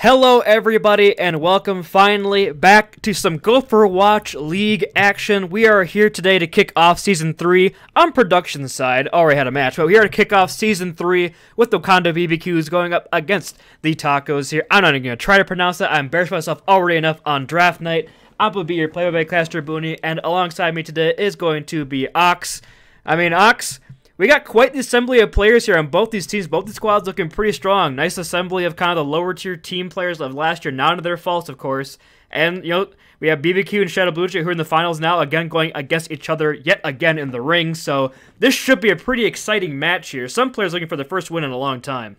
Hello everybody and welcome finally back to some Go for Watch League action. We are here today to kick off Season 3 on production side. Already had a match, but we're here to kick off Season 3 with the Wakanda BBQs going up against the Tacos here. I'm not even going to try to pronounce it. I embarrassed myself already enough on draft night. I'm going to be your play-by-play caster, Booney, and alongside me today is going to be Ox. Ox, we got quite the assembly of players here on both these teams. Both the squads looking pretty strong. Nice assembly of kind of the lower tier team players of last year. Not their faults, of course. And, you know, we have BBQ and Shadow Blue Jay who are in the finals now, again going against each other yet again in the ring. So this should be a pretty exciting match here. Some players looking for the first win in a long time.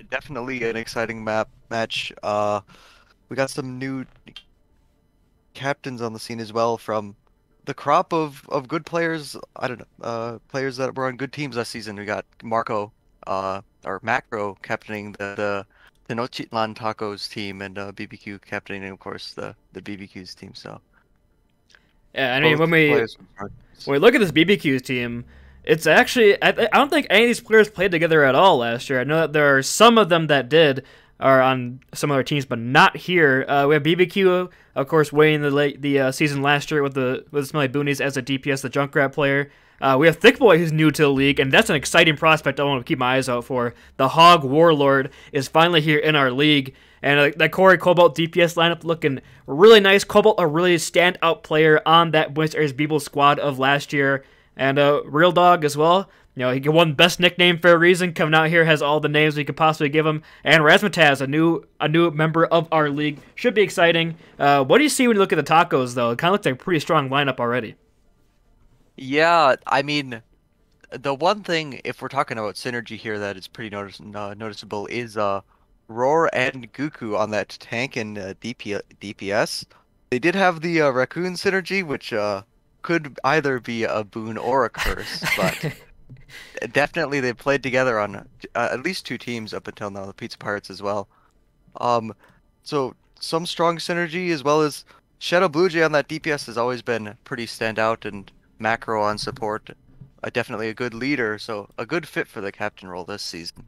Definitely an exciting match. We got some new captains on the scene as well from the crop of good players. I don't know, players that were on good teams last season. We got Macro captaining the Tenochtitlan Tacos team, and BBQ captaining, of course, the BBQs team. So yeah, I mean, when we look at this BBQs team, it's actually I don't think any of these players played together at all last year. I know that there are some of them that did, are on some other teams, but not here. We have BBQ, of course, winning the season last year with the Smelly Boonies as a DPS, the Junkrat player. We have Thick Boy, who's new to the league, and that's an exciting prospect I want to keep my eyes out for. The Hog Warlord is finally here in our league, and that Corey Cobalt DPS lineup looking really nice. Cobalt, a really standout player on that Buenos Aires Beeble squad of last year, and Real Dog as well. You know, he won best nickname for a reason. Coming out here has all the names we could possibly give him. And Razmataz, a new member of our league. Should be exciting. What do you see when you look at the Tacos, though? It kind of looks like a pretty strong lineup already. Yeah, I mean, the one thing, if we're talking about synergy here, that is pretty noticeable is Roar and Goku on that tank and DPS. They did have the Raccoon synergy, which could either be a boon or a curse, but definitely they played together on at least two teams up until now, the Pizza Pirates as well. So some strong synergy, as well as Shadow Blue Jay on that DPS has always been pretty standout, and Macro on support, definitely a good leader, so a good fit for the captain role this season.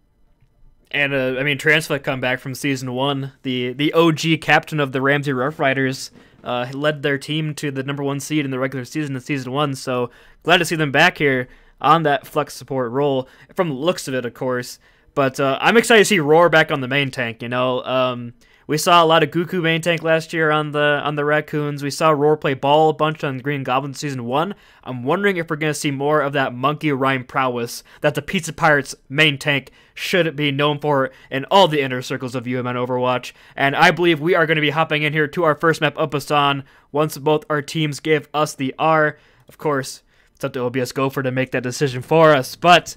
And I mean, Transflick come back from Season 1, the OG captain of the Ramsey Rough Riders, led their team to the #1 seed in the regular season in Season 1, so glad to see them back here on that flex support role, from the looks of it, of course. But I'm excited to see Roar back on the main tank, you know. We saw a lot of Goku main tank last year on the Raccoons. We saw Roar play ball a bunch on Green Goblin Season 1. I'm wondering if we're going to see more of that monkey rhyme prowess that the Pizza Pirates main tank should be known for in all the inner circles of UMN Overwatch. And I believe we are going to be hopping in here to our first map, Upasan, once both our teams give us the R. Of course, it's up to OBS Gopher to make that decision for us, but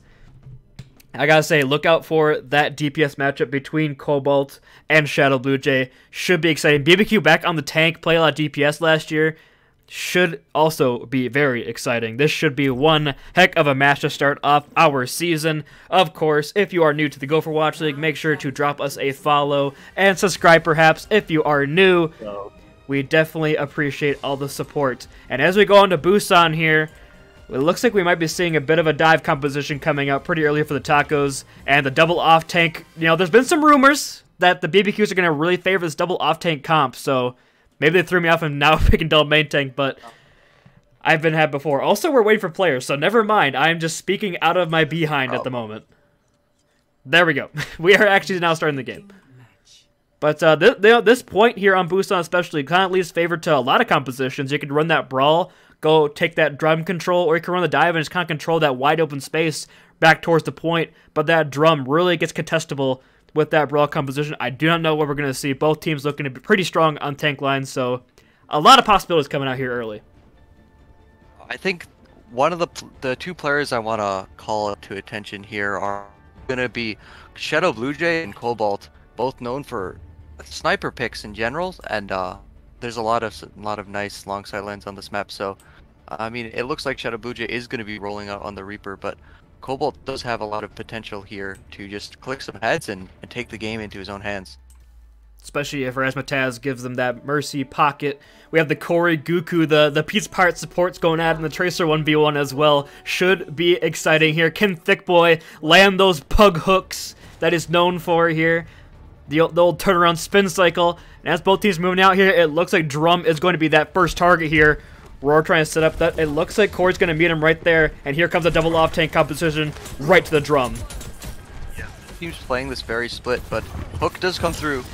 I gotta say, look out for that DPS matchup between Cobalt and Shadow Blue Jay. Should be exciting. BBQ back on the tank, play a lot of DPS last year. Should also be very exciting. This should be one heck of a match to start off our season. Of course, if you are new to the Go for Watch League, make sure to drop us a follow and subscribe perhaps if you are new. We definitely appreciate all the support. And as we go on to Busan here, it looks like we might be seeing a bit of a dive composition coming out pretty early for the Tacos, and the double off-tank. You know, there's been some rumors that the BBQs are going to really favor this double off-tank comp, so maybe they threw me off and now picking double main tank, but I've been had before. Also, we're waiting for players, so never mind. I'm just speaking out of my behind at the moment. There we go. We are actually now starting the game. But this point here on Busan especially kind of leaves favor to a lot of compositions. You could run that Brawl, go take that drum control, or you can run the dive and just kind of control that wide open space back towards the point, but that drum really gets contestable with that Brawl composition. I do not know what we're going to see. Both teams looking to be pretty strong on tank lines, so a lot of possibilities coming out here early. I think one of the two players I want to call to attention here are going to be Shadow Blue Jay and Cobalt, both known for sniper picks in general, and there's a lot of nice long sight lines on this map. So I mean, it looks like Shadow Blue Jay is going to be rolling out on the Reaper, but Cobalt does have a lot of potential here to just click some heads and take the game into his own hands. Especially if Razmataz gives them that Mercy pocket. We have the Corey, Goku, the Pizza Pirate supports going at, and the Tracer 1v1 as well. Should be exciting here. Can Thick Boy land those pug hooks that is known for here? the old turnaround spin cycle. And as both teams moving out here, it looks like Drum is going to be that first target here. Roar trying to set up that. It looks like Corey's going to meet him right there. And here comes a double off-tank competition right to the Drum. Yeah, team's playing this very split, but Hook does come through.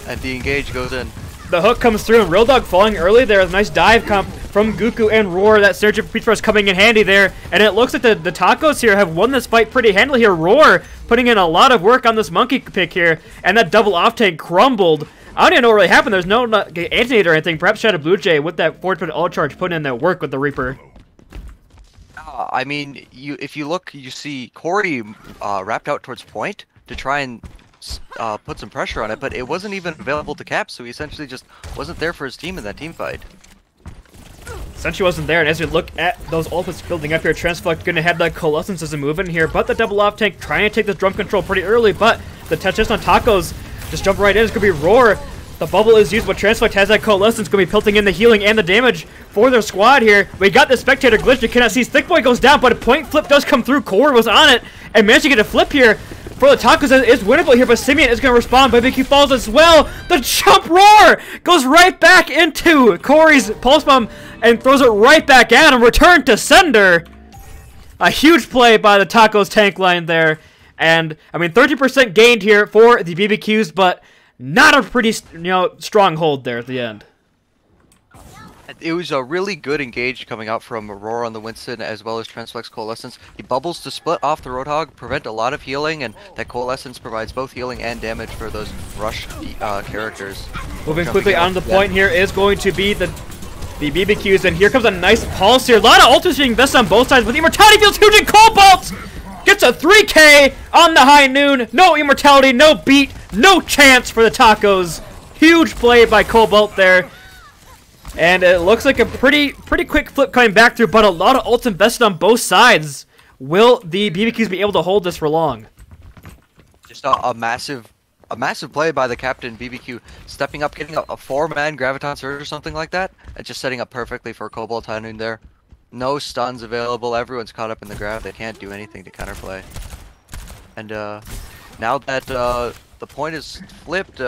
And the engage goes in. The hook comes through, and Real Dog falling early there. A nice dive comp from Goku and Roar. That Synergy for Beach Force coming in handy there. And it looks like the Tacos here have won this fight pretty handily here. Roar putting in a lot of work on this monkey pick here. And that double off-tank crumbled. I don't even know what really happened. There's no anti-nade or anything. Perhaps Shadow Blue Jay with that forward all charge putting in that work with the Reaper. I mean, if you look, you see Corey wrapped out towards point to try and put some pressure on it, but it wasn't even available to cap, so he essentially just wasn't there for his team in that team fight. Essentially wasn't there, and as we look at those ultimates building up here, Transflux gonna have that Coalescence as a move in here, but the double off tank trying to take this drum control pretty early, but the Tenochtitlan Tacos just jump right in. It's gonna be Roar. The bubble is used, but Transflux has that Coalescence, gonna be pelting in the healing and the damage for their squad here. We got the spectator glitch, you cannot see. Thick Boy goes down, but a point flip does come through. Core was on it and managed to get a flip here. For the Tacos, it's winnable here, but Simeon is going to respond. BBQ falls as well. The jump Roar goes right back into Corey's pulse bomb and throws it right back at him. Return to sender. A huge play by the Tacos tank line there. And, I mean, 30% gained here for the BBQs, but not a pretty, strong hold there at the end. It was a really good engage coming out from Aurora on the Winston as well as Transflex Coalescence. He bubbles to split off the Roadhog, prevent a lot of healing, and that Coalescence provides both healing and damage for those rush characters. Moving quickly on the point here is going to be the BBQs, and here comes a nice pulse here. A lot of ultimates being invested on both sides, with Immortality feels huge, and Cobalt gets a 3K on the high noon. No Immortality, no beat, no chance for the Tacos. Huge play by Cobalt there. And it looks like a pretty quick flip coming back through, but a lot of ults invested on both sides. Will the BBQs be able to hold this for long? Just a massive play by the captain BBQ, stepping up, getting a 4-man Graviton Surge or something like that, and just setting up perfectly for Cobalt High-Noon there. No stuns available, everyone's caught up in the grab, they can't do anything to counterplay. And now that the point is flipped,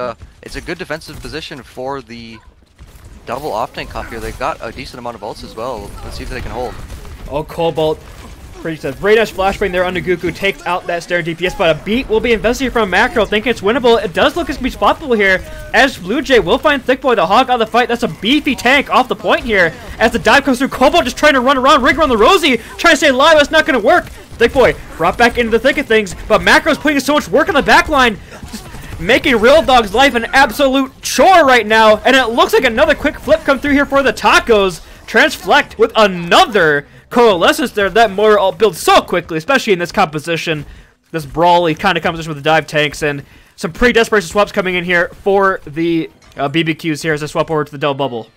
it's a good defensive position for the double off-tank comp here. They've got a decent amount of ults as well. Let's see if they can hold. Oh, Cobalt. Pretty tough. Very nice flashbang there on Gugu. Takes out that Stare DPS, but a beat will be invested from Macro. Thinking it's winnable. It does look as be spotable here, as Blue Jay will find Thick Boy, the hog, out of the fight. That's a beefy tank off the point here. As the dive comes through, Cobalt just trying to run around, rig around the Rosie, trying to stay alive. That's not going to work. Thick Boy brought back into the thick of things, but Macro's putting so much work on the back line, making Real Dog's life an absolute chore right now. And it looks like another quick flip come through here for the Tacos. Transflect with another Coalescence there. That motor all builds so quickly, especially in this composition, this brawly kind of composition with the dive tanks, and some pretty desperation swaps coming in here for the BBQs here as they swap over to the double bubble.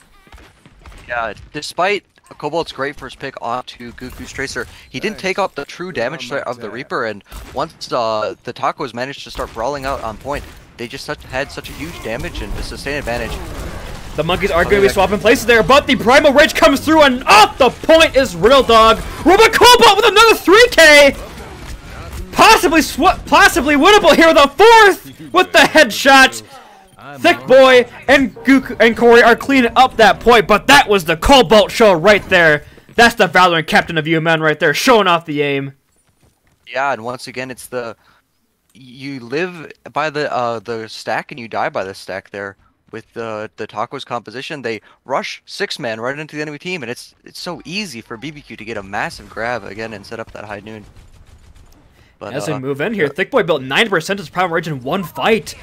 Yeah, despite Cobalt's great first pick onto Gugu's Tracer, he didn't take out the true damage threat of the Reaper, and once the Tacos managed to start brawling out on point, they just had such a huge damage and a sustained advantage. The monkeys are going to be swapping places there, but the Primal Rage comes through, and off the point is Real Dog. Robot Cobalt with another 3K! Possibly winnable here with a fourth with the headshot. Thick Boy and Goku and Corey are cleaning up that point, but that was the Cobalt show right there. That's the Valorant captain of UMN right there, showing off the aim. Yeah, and once again, it's you live by the stack and you die by the stack there. With the Tacos composition, they rush 6-man right into the enemy team, and it's so easy for BBQ to get a massive grab again and set up that high noon. But as they move in here, Thick Boy built 9% of his Primal Rage in one fight.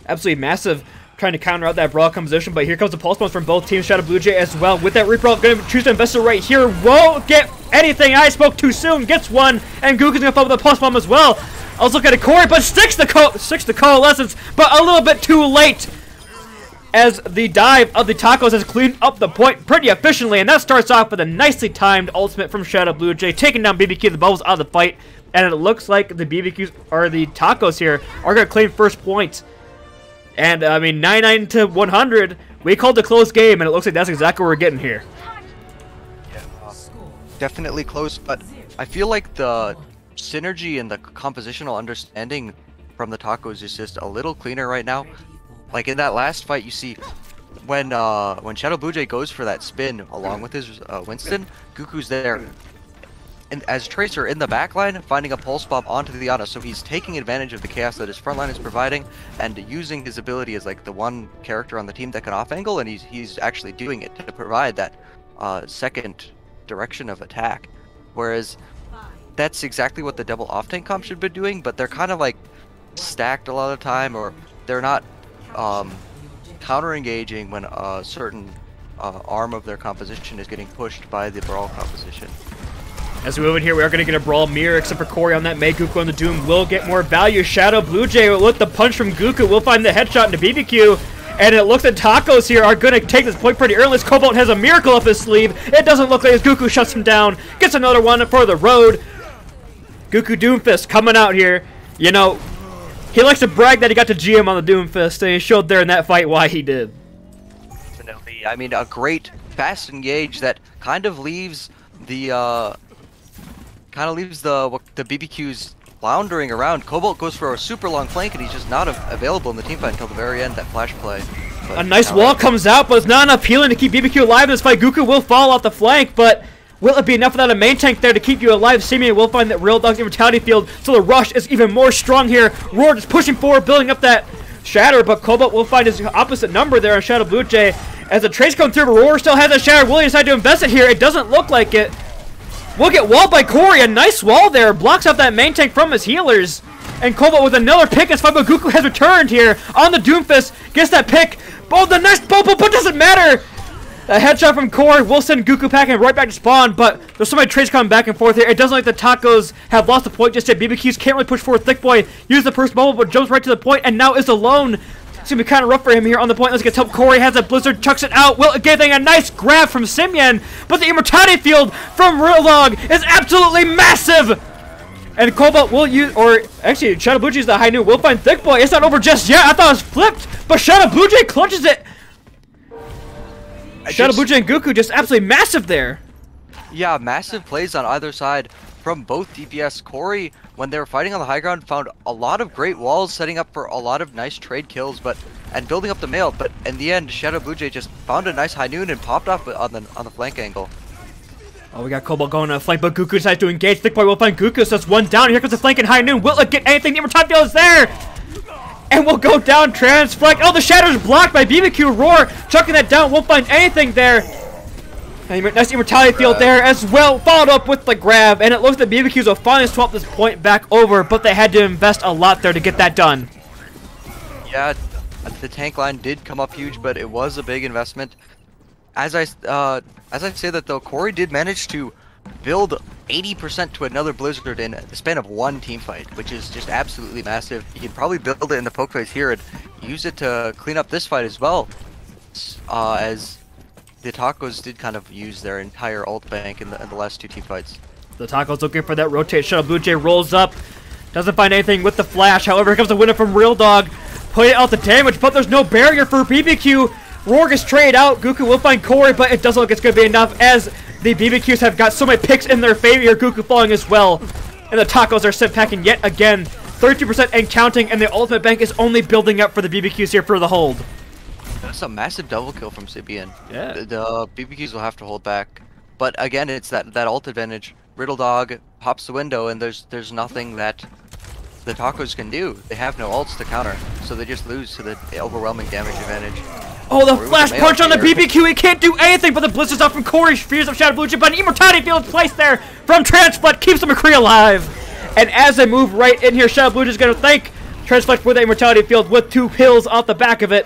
Absolutely massive, trying to counter out that brawl composition, but here comes the pulse bombs from both teams. Shadow Blue Jay as well with that Reaper. Going to choose to invest it right here. Won't get anything. I spoke too soon. Gets one, and Goku's going to fall with a pulse bomb as well. I was looking at Corey, but sticks the Coalescence, but a little bit too late, as the dive of the Tacos has cleaned up the point pretty efficiently, and that starts off with a nicely timed ultimate from Shadow Blue Jay, taking down BBQ. The bubbles out of the fight, and it looks like the BBQs, or the Tacos here, are going to claim first point. And, I mean, 99 to 100, we called a close game, and it looks like that's exactly what we're getting here. Yeah, definitely close, but I feel like the synergy and the compositional understanding from the Tacos is just a little cleaner right now. Like in that last fight, you see when Shadow Blue Jay goes for that spin along with his Winston, Goku's there. And as Tracer in the backline, finding a pulse bomb onto the Ana, so he's taking advantage of the chaos that his front line is providing, and using his ability as like the one character on the team that can off angle, and he's actually doing it to provide that second direction of attack. Whereas that's exactly what the double off tank comp should be doing, but they're kind of like stacked a lot of the time, or they're not counter engaging when a certain arm of their composition is getting pushed by the Brawl composition. As we move in here, we are going to get a Brawl mirror, except for Corey on that May. Goku on the Doom will get more value. Shadow Blue Jay with the punch from Goku will find the headshot into BBQ. And it looks like Tacos here are going to take this point pretty early. Cobalt has a miracle up his sleeve. It doesn't look like as Goku shuts him down. Gets another one for the road. Goku Doomfist coming out here. You know, he likes to brag that he got to GM on the Doomfist, and he showed there in that fight why he did. Definitely. I mean, a great fast engage that kind of leaves the BBQs floundering around. Cobalt goes for a super long flank, and he's just not available in the teamfight until the very end. That flash play. But a nice wall comes out, but it's not enough healing to keep BBQ alive in this fight. Goku will fall off the flank, but will it be enough without a main tank there to keep you alive? Simeon will find that Real Dog's Immortality Field, so the rush is even more strong here. Roar just pushing forward, building up that Shatter, but Cobalt will find his opposite number there on Shadow Blue Jay. As the trace comes through, Roar still has a Shatter. Will he decide to invest it here? It doesn't look like it. We'll get walled by Corey. A nice wall there. Blocks out that main tank from his healers. And Cobalt with another pick as Funko Goku has returned here on the Doomfist. Gets that pick. Oh, the nice bubble, but doesn't matter. A headshot from Corey will send Goku packing right back to spawn, but there's so many trades coming back and forth here. It doesn't look like the Tacos have lost the point just yet. BBQs can't really push forward. Thick Boy uses the first bubble, but jumps right to the point and now is alone. It's going to be kind of rough for him here on the point. Let's get help. Corey has a blizzard, chucks it out. Will getting a nice grab from Simeon, but the Immortality Field from Real Dog is absolutely massive. And Cobalt will use, or actually Shadow Blue Jay is the high noon. We'll find Thick Boy. It's not over just yet. I thought it was flipped, but Shadow Blue Jay clutches it. Shadow Blue Jay and Goku just absolutely massive there. Yeah, massive plays on either side from both DPS. Corey, when they were fighting on the high ground, found a lot of great walls, setting up for a lot of nice trade kills, and building up the mail. But in the end, Shadow Blue Jay just found a nice high noon and popped off on the flank angle. Oh, we got Cobalt going on a flank, but Goku decides to engage. Thick Boy will find Goku, so that's one down. Here comes the flank and high noon. Will it get anything? The Immortality Field is there! And we'll go down, flank. Oh, the Shadow's blocked by BBQ. Roar chucking that down. Won't find anything there. And nice Immortality Field there as well. Followed up with the grab. And it looks like the BBQs will finally swap this point back over, but they had to invest a lot there to get that done. Yeah, the tank line did come up huge, but it was a big investment. As I say that though, Corey did manage to build 80% to another Blizzard in the span of one team fight, which is just absolutely massive. You can probably build it in the poke phase here and use it to clean up this fight as well, as the Tacos did kind of use their entire ult bank in the last two team fights. The Tacos looking for that rotate. Shadow Blue Jay rolls up, doesn't find anything with the flash. However, here comes the winner from Real Dog, putting out the damage, but there's no barrier for BBQ. Roar gets traded out. Goku will find Corey, but it doesn't look it's going to be enough as the BBQs have got so many picks in their favor here. Goku falling as well. And the Tacos are sent packing yet again. 32% and counting, and the ultimate bank is only building up for the BBQs here for the hold. That's a massive double kill from Sibian. Yeah. The BBQs will have to hold back. But again, it's that ult advantage. Riddle Dog pops the window, and there's nothing that the Tacos can do. They have no ults to counter, so they just lose to the overwhelming damage advantage. Oh, the flash punch on the BBQ. He can't do anything, but the blizzard's up from Corey. Fears of Shadow Blue Jay, but an Immortality Field placed there from Transflex keeps the McCree alive. And as they move right in here, Shadow Blue Jay's going to thank Transflex for the Immortality Field with 2 pills off the back of it.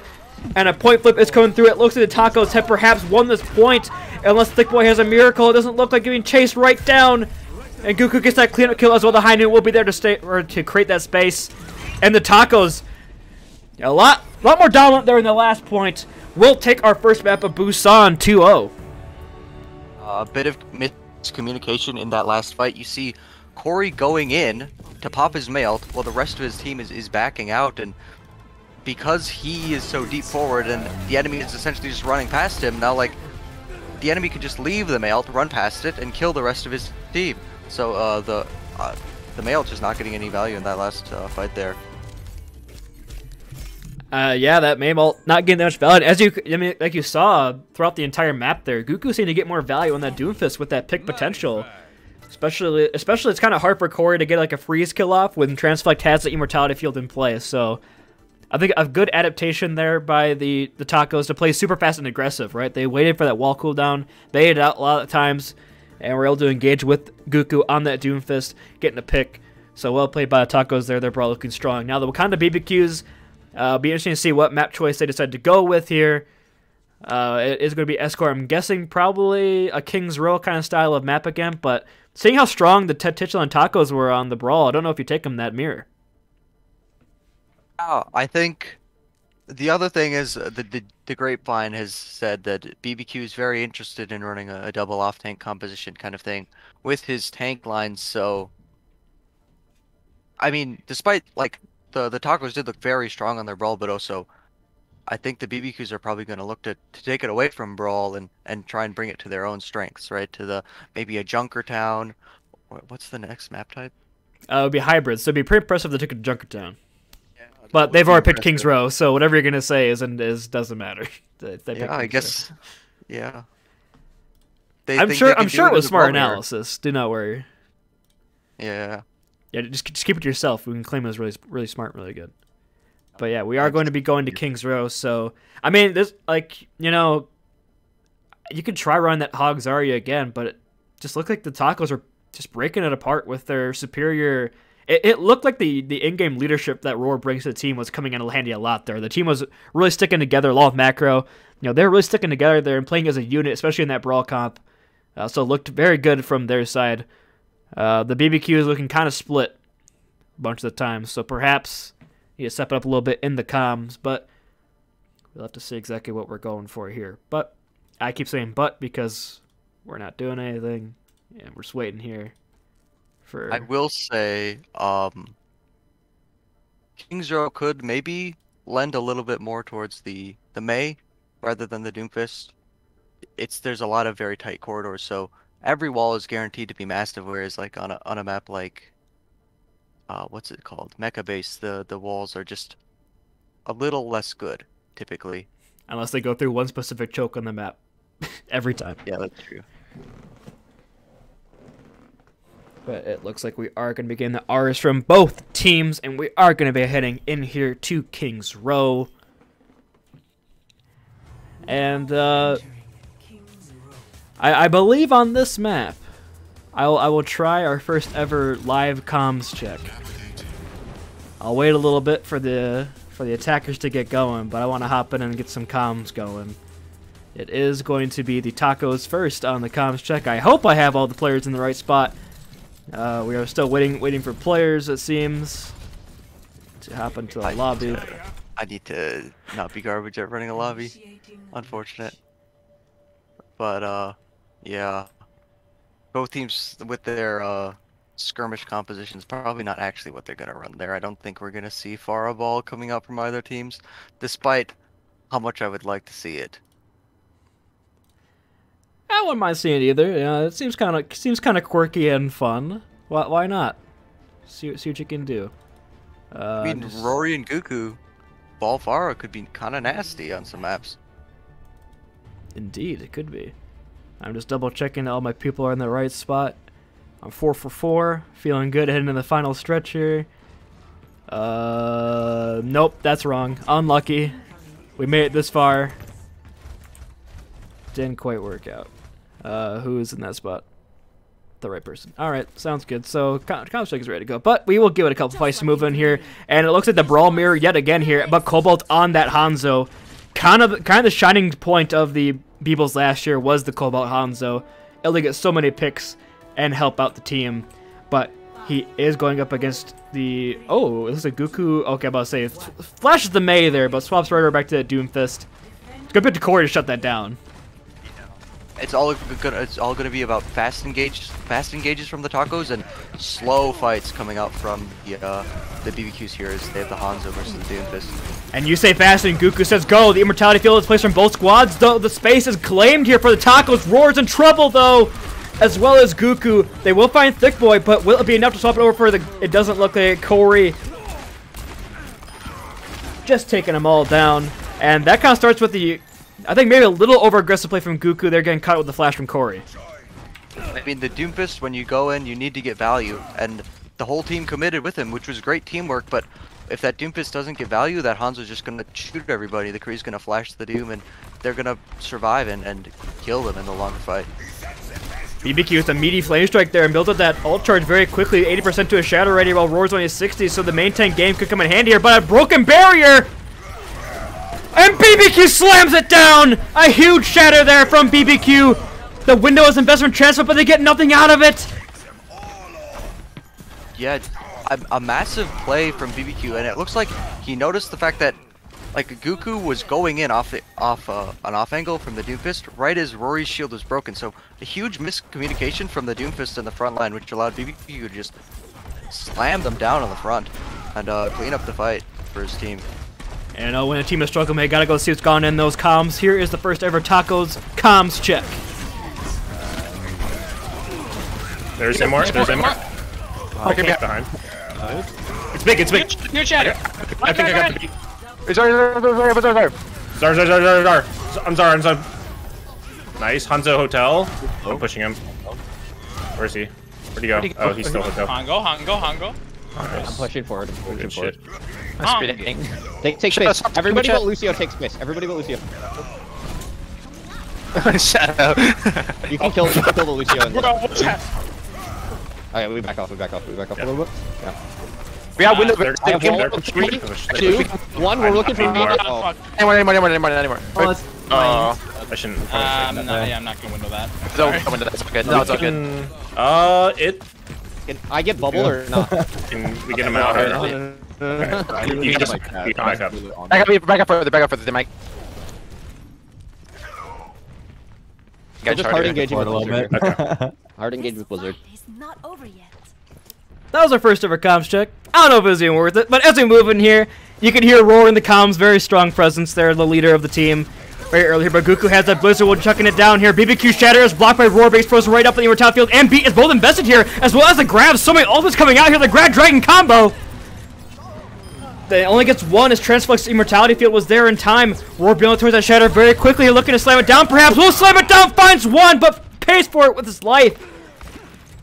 And a point flip is coming through. It looks like the Tacos have perhaps won this point. Unless Thick Boy has a miracle, it doesn't look like getting chased right down. And Goku gets that cleanup kill as well. The high noon will be there to stay or to create that space. And the Tacos, a lot more dominant there in the last point. We'll take our first map of Busan 2-0. A bit of miscommunication in that last fight. You see Corey going in to pop his mail while the rest of his team is backing out, and because he is so deep forward and the enemy is essentially just running past him, now like the enemy could just leave the mail to run past it and kill the rest of his team. So the mail just not getting any value in that last fight there. Yeah, that Mame ult not getting that much value. I mean, like you saw throughout the entire map there, Goku seemed to get more value on that Doomfist with that pick potential. Especially it's kind of hard for Corey to get like a freeze kill off when Transflect has the immortality field in play. So I think a good adaptation there by the Tacos to play super fast and aggressive, right? They waited for that wall cooldown, baited out a lot of times, and were able to engage with Goku on that Doomfist, getting a pick. So well played by the Tacos there. They're probably looking strong. Now the Wakanda BBQs, be interesting to see what map choice they decide to go with here. It is going to be Escort. I'm guessing probably a King's Row kind of style of map again, but seeing how strong the Tenochtitlan Tacos were on the Brawl, I don't know if you take them that mirror. I think the other thing is the Grapevine has said that BBQ is very interested in running a double off-tank composition kind of thing with his tank lines. So, I mean, despite like the Tacos did look very strong on their Brawl, but also I think the BBQs are probably going to look to take it away from Brawl and try and bring it to their own strengths, right? To maybe a Junkertown. What's the next map type? It would be hybrids, so it'd be pretty impressive if they took it to Junkertown. But they've already picked King's Row, so whatever you're gonna say doesn't matter. I guess. Yeah. I'm sure it was smart analysis. Do not worry. Yeah. Yeah, just keep it to yourself. We can claim it was really smart, really good. But yeah, we are going to be going to King's Row, so I mean, this you could try running that Hog Zarya again, but it just looked like the Tacos were just breaking it apart with their superior. It looked like the in-game leadership that Roar brings to the team was coming in handy a lot there. The team was really sticking together, a lot of macro. They're really sticking together there and playing as a unit, especially in that Brawl comp. So it looked very good from their side. The BBQ is looking kind of split a bunch of the time, so perhaps you step it up a little bit in the comms, but we'll have to see exactly what we're going for here. But I keep saying but because we're not doing anything, and we're just waiting here. I will say, King's Row could maybe lend a little bit more towards the Mei rather than the Doomfist. There's a lot of very tight corridors, so every wall is guaranteed to be massive. Whereas like on a map like what's it called, Mecha Base, the walls are just a little less good typically, unless they go through one specific choke on the map every time. Yeah, that's true. But it looks like we are going to be getting the R's from both teams, and we are going to be heading in here to King's Row. And I believe on this map, I will try our first ever live comms check. I'll wait a little bit for the attackers to get going, but I want to hop in and get some comms going. It is going to be the Tacos first on the comms check. I hope I have all the players in the right spot. We are still waiting for players, it seems, to hop into the lobby. I need to not be garbage at running a lobby. Unfortunate. But, yeah. Both teams with their skirmish compositions, probably not actually what they're going to run there. I don't think we're going to see Pharah Ball coming out from either teams, despite how much I would like to see it. I wouldn't mind seeing it either. Yeah, it seems kind of quirky and fun. Why not? See what you can do. I mean, Rory and Goku, Ball Pharah could be kind of nasty on some maps. Indeed, it could be. I'm just double checking that all my people are in the right spot. I'm 4 for 4, feeling good heading into the final stretch here. Nope, that's wrong. Unlucky. We made it this far. Didn't quite work out. Who is in that spot? The right person. Alright, sounds good. So, Counter-Strike is ready to go. But we will give it a couple fights to move in here. And it looks like the Brawl mirror yet again here. But Cobalt on that Hanzo. Kind of the shining point of the Beebles last year was the Cobalt Hanzo. Able to get so many picks and help out the team. But he is going up against the... Oh, it looks like Goku... Okay, I'm about to say... Flashes the Mei there, but swaps right over back to the Doomfist. It's good pick to Corey to shut that down. It's all gonna be about fast engages from the Tacos and slow fights coming out from the BBQs here as they have the Hanzo versus the Doomfist. And you say fast and Goku says go. The immortality field is placed from both squads. Though the space is claimed here for the Tacos. Roar's in trouble though, as well as Goku. They will find Thick Boy, but will it be enough to swap it over for the? It doesn't look like Corey. just taking them all down. And that kind of starts with the, I think maybe a little over-aggressive play from Goku. They're getting caught with the flash from Corey. I mean, the Doomfist, when you go in, you need to get value, and the whole team committed with him, which was great teamwork, but if that Doomfist doesn't get value, that Hanzo's just going to shoot everybody. The Kree's going to flash the Doom, and they're going to survive and kill them in the longer fight. BBQ with a meaty flame strike there and built up that ult charge very quickly, 80% to a shadow already, while Roar's only 60, so the main tank game could come in handy here, but a broken barrier! And BBQ slams it down! A huge shatter there from BBQ! The window is investment transfer, but they get nothing out of it! Yeah, a massive play from BBQ, and it looks like he noticed the fact that like Goku was going in off an off angle from the Doomfist right as Rory's shield was broken. So a huge miscommunication from the Doomfist in the front line, which allowed BBQ to just slam them down on the front and clean up the fight for his team. And when a team is struggling, they gotta go see what's gone in those comms. Here is the first ever Tacos comms check. There's him more. There's him more. Okay, behind. It's big. It's big. New chatter. I think I got the beat. Zar. I'm Zar. Nice. Hanzo Hotel. I'm pushing him. Where is he? Where'd he go? Oh, he's still Hotel. Hango. Nice. I'm pushing forward. Good shit. Take space. Everybody but Lucio take space. Everybody but Lucio. Shut up. You can kill the Lucio. Okay, we back off a little bit. Yeah. We have window. I have They're 3, 2, 1. We're looking for Anymore. Anymore. I shouldn't. I'm not gonna window that. That's okay. No, it's okay. Can I get bubble or not? Can we get him out here? You can just back up. Back up further, Mike. We'll just hard engage with a little Blizzard. bit. Okay. Hard engage with Blizzard. It's not over yet. That was our first ever comms check. I don't know if it was even worth it, but as we move in here, you can hear Roar in the comms, very strong presence there, the leader of the team. Very early here, but Goku has that Blizzard Wood chucking it down here. BBQ Shatter is blocked by Roar, base throws right up in the top field, and Beat is both invested here, as well as the grab. So many ultimates coming out here, the Grab Dragon combo. It only gets one as Transflex Immortality Field was there in time. Roar building towards that Shatter very quickly, looking to slam it down. Perhaps will slam it down, finds one, but pays for it with his life.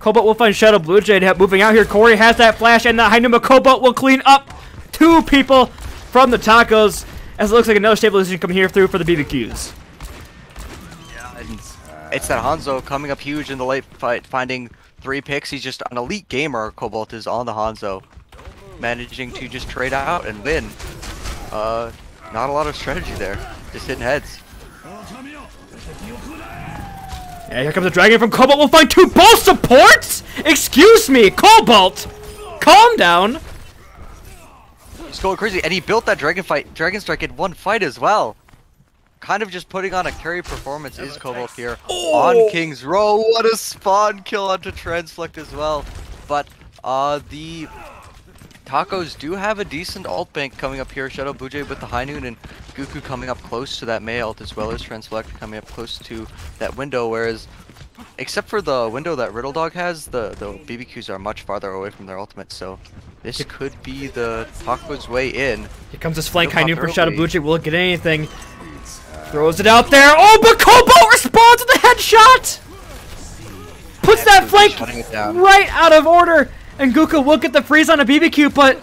Cobalt will find Shadow Blue Jade moving out here. Corey has that flash and that high number. Cobalt will clean up 2 people from the Tacos, as it looks like another stabilization coming here through for the BBQs. Yeah, and it's that Hanzo coming up huge in the late fight, finding 3 picks. He's just an elite gamer. Cobalt is on the Hanzo, managing to just trade out and win. Not a lot of strategy there, just hitting heads. And here comes the dragon from Cobalt. We'll find 2 both supports? Excuse me, Cobalt! Calm down. He's going crazy, and he built that Dragon Strike in one fight as well. Kind of just putting on a carry performance is Cobalt here on King's Row. What a spawn kill onto Transflect as well. But the Tacos do have a decent ult bank coming up here. Shadow Blue Jay with the High Noon, and Goku coming up close to that May ult, as well as Transflect coming up close to that window, whereas except for the window that Riddle Dog has, the BBQs are much farther away from their ultimate, so this could be the Tacos' way in. Here comes this flank High Noon from Shadow Blue Jay. Will it get anything? Throws it out there. Oh, but Cobalt responds with a headshot! Puts that flank right out of order! And Goku will get the freeze on a BBQ, but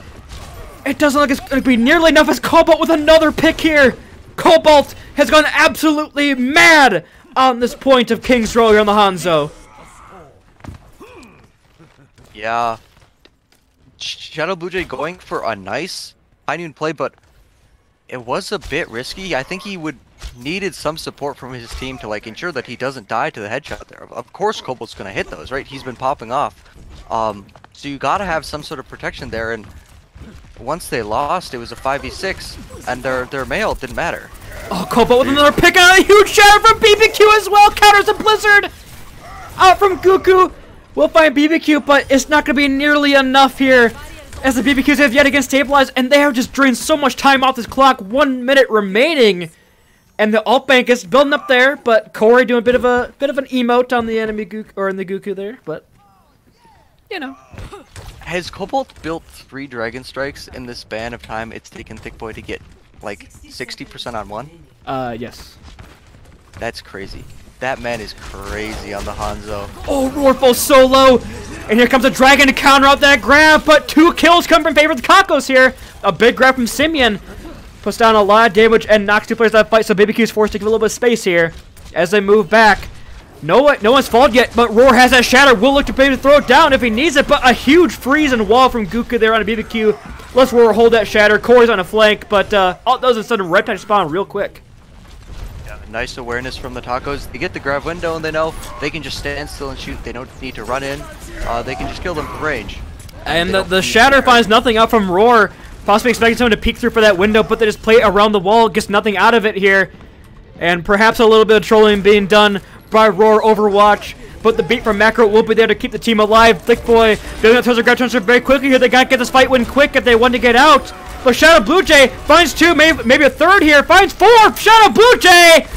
it doesn't look like it's going to be nearly enough as Cobalt with another pick here. Cobalt has gone absolutely mad on this point of King's Row here on the Hanzo. Yeah. Shadow Blue Jay going for a nice High Noon play, but it was a bit risky. I think he needed some support from his team to like ensure that he doesn't die to the headshot there. Of course Cobalt's going to hit those, right? He's been popping off. So you gotta have some sort of protection there, and once they lost, it was a 5v6, and their male didn't matter. Oh, Cobalt with another pick on a huge shatter from BBQ as well, counters the Blizzard! Out from Goku, we'll find BBQ, but it's not gonna be nearly enough here, as the BBQs have yet again stabilized, and they have just drained so much time off this clock, 1 minute remaining. And the ult bank is building up there, but Corey doing a bit of an emote on the enemy Goku, or in the Goku there, but you know. Has Cobalt built 3 Dragon Strikes in the span of time it's taken Thick Boy to get like 60% on one? Yes. That's crazy. That man is crazy on the Hanzo. Oh, Roarful so low! And here comes a dragon to counter out that grab, but 2 kills come from favor of the Kakos here. A big grab from Simeon. Puts down a lot of damage and knocks 2 players out of fight, so BBQ is forced to give a little bit of space here as they move back. No one's fallen yet, but Roar has that shatter. Will look to be able to throw it down if he needs it, but a huge freeze and wall from Guka there on a BBQ. Let's Roar hold that shatter. Corey's on a flank, but all those of a sudden red time spawn real quick. Yeah, nice awareness from the Tacos. They get the grab window and they know they can just stand still and shoot. They don't need to run in. They can just kill them from range. And the shatter finds nothing out from Roar. Possibly expecting someone to peek through for that window, but they just play around the wall. Gets nothing out of it here. And perhaps a little bit of trolling being done by Roar Overwatch. But the beat from Macro will be there to keep the team alive. Thick Boy doing that towards the grab transfer very quickly here. They gotta get this fight win quick if they want to get out. But Shadow Blue Jay finds 2, maybe a 3rd here. Finds 4! Shadow Blue Jay!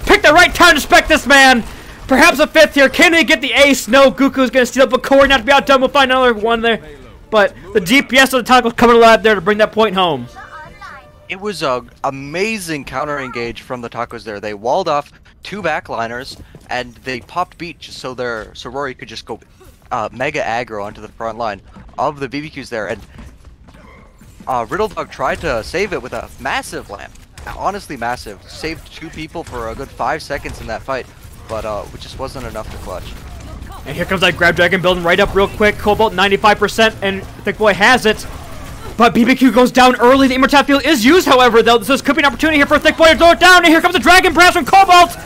Pick the right time to spec this man. Perhaps a 5th here. Can they get the ace? No, Goku's gonna steal, but Corey not to be outdone. We'll find another one there. But the DPS of the Tacos coming alive there to bring that point home. It was a amazing counter engage from the Tacos there. They walled off 2 backliners and they popped beat just so Rory could just go mega aggro onto the front line of the BBQs there. And Riddle Dog tried to save it with a massive lamp. Honestly massive. Saved 2 people for a good 5 seconds in that fight, but it just wasn't enough to clutch. And here comes that Grab Dragon building right up real quick. Cobalt 95% and Thick Boy has it. But BBQ goes down early. The Immortality Field is used, however, though. This could be an opportunity here for Thick Boy to throw it down. And here comes the Dragon Blast from Cobalt.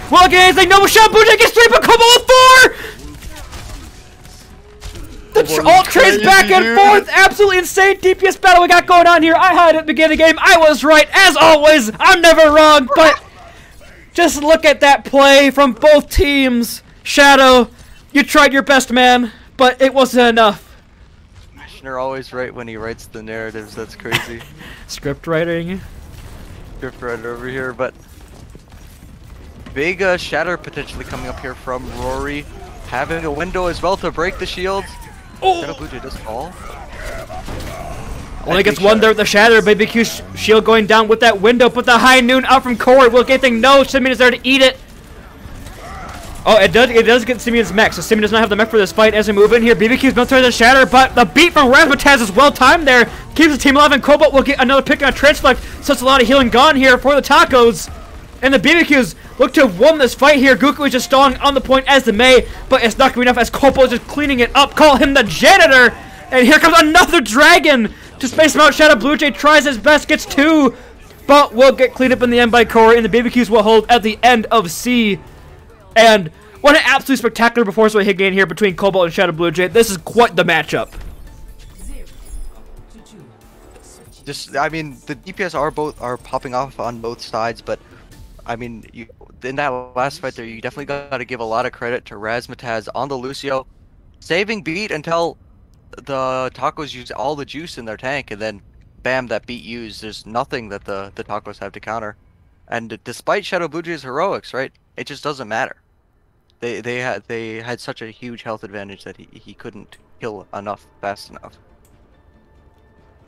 Well, again, they know Shadow Blue Jay gets 3, but Cobalt with 4! The ult trades back and forth. Absolutely insane DPS battle we got going on here. I had it at the beginning of the game. I was right. As always, I'm never wrong. But just look at that play from both teams. Shadow, you tried your best, man, but it wasn't enough. Commissioner always right when he writes the narratives. That's crazy. Script writing. Script writer over here, but big shatter potentially coming up here from Rory. Having a window as well to break the shields. Oh! Shadow Blue Jay does fall. Only gets one there with the shatter. BBQ shield going down with that window. Put the high noon out from Corey. Will get anything? No. Simeon is there to eat it. Oh, it does get Simeon's mech, so Simeon does not have the mech for this fight as we move in here. BBQ's built towards the shatter, but the beat from Razmataz is well timed there. Keeps the team alive, and Cobalt will get another pick on a Transflect. So it's a lot of healing gone here for the Tacos. And the BBQs look to have won this fight here. Goku is just stalling on the point as the Mei, but it's not going to be enough as Cobalt is just cleaning it up. Call him the janitor. And here comes another dragon to space him out. Shadow Blue Jay tries his best, gets 2, but will get cleaned up in the end by Corey, and the BBQs will hold at the end of C. And what an absolutely spectacular performance by Higgain here between Cobalt and Shadow Blue Jay. This is quite the matchup. I mean, the DPS are popping off on both sides, but I mean, in that last fight there, you definitely got to give a lot of credit to Razmataz on the Lucio, saving beat until the Tacos use all the juice in their tank, and then bam, that beat used. There's nothing that the Tacos have to counter, and despite Shadow Blue Jay's heroics, right, it just doesn't matter. They had such a huge health advantage that he couldn't kill enough fast enough.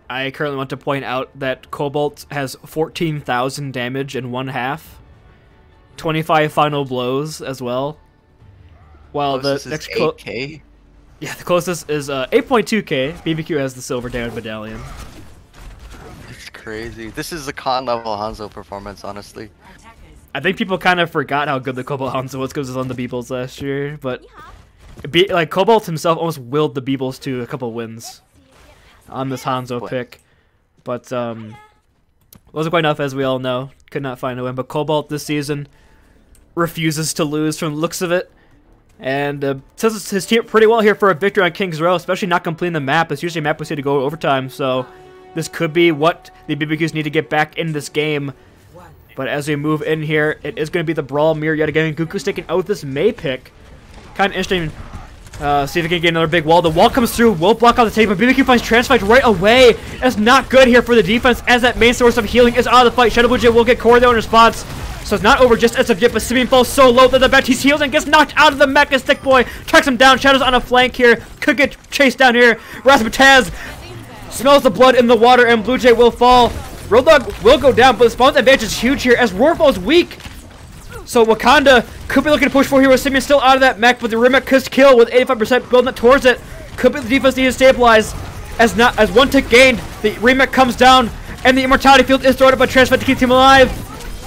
I currently want to point out that Cobalt has 14,000 damage in 1/2, 25 final blows as well. While the next 8K. Yeah, the closest is 8.2k. BBQ has the silver damage medallion. It's crazy. This is a con level Hanzo performance, honestly. I think people kind of forgot how good the Cobalt Hanzo was because it was on the Beebles last year, but like Cobalt himself almost willed the Beebles to a couple wins on this Hanzo pick. But wasn't quite enough, as we all know. Could not find a win. But Cobalt this season refuses to lose from the looks of it. And says his team pretty well here for a victory on King's Row, especially not completing the map. It's usually a map we see to go overtime, so this could be what the BBQs need to get back in this game. But as we move in here, it is going to be the Brawl mirror yet again. Goku's taking out this Mei pick. Kind of interesting. See if we can get another big wall. The wall comes through, will block out the tape, but BBQ finds Transfight right away. That's not good here for the defense as that main source of healing is out of the fight. Shadow Blue Jay will get Core there in response. So it's not over just as of yet, but Simeon falls so low that the Baptiste heals and gets knocked out of the mech as Thick Boy tracks him down. Shadow's on a flank here. Could get chased down here. Razzmatazz smells the blood in the water, and Blue Jay will fall. Road Dogg will go down, but the spawn's advantage is huge here as Roar falls weak. So Wakanda could be looking to push forward here with Simeon still out of that mech, but the remake could kill with 85% building up towards it. Could be the defense needed to stabilize as one tick gained. The remake comes down, and the immortality field is thrown up by Transfect to keep him alive.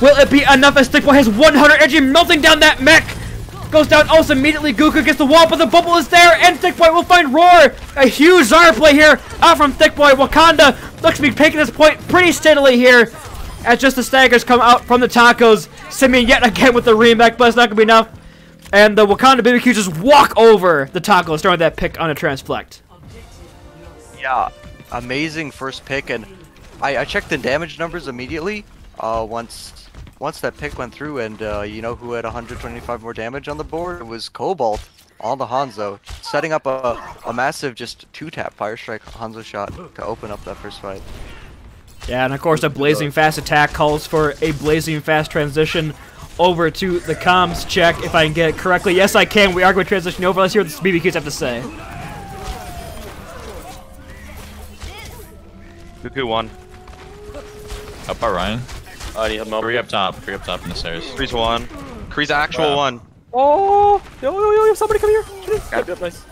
Will it be enough as Thick Boy has 100 energy melting down that mech? Goes down also immediately. Goku gets the wall, but the bubble is there, and Thick Boy will find Roar. A huge Zara play here out from Thick Boy. Wakanda looks to be taking this point pretty steadily here as just the staggers come out from the tacos. Simeon yet again with the remake, but it's not going to be enough. And the Wakanda BBQs just walk over the tacos, throwing that pick on a Transflect. Yeah, amazing first pick, and I checked the damage numbers immediately once that pick went through, and you know who had 125 more damage on the board? It was Cobalt on the Hanzo, setting up a massive just 2-tap Fire Strike Hanzo shot to open up that first fight. Yeah, and of course a blazing fast attack calls for a blazing fast transition over to the comms check, if I can get it correctly. Yes, I can. We are going to transition over. Let's hear what the BBQs have to say. Goku 1. Up by Ryan. I need help. 3 up top. 3 up top in the stairs. Kree's 1. Kree's actual 1. Oh! Yo, somebody come here! Got it, nice.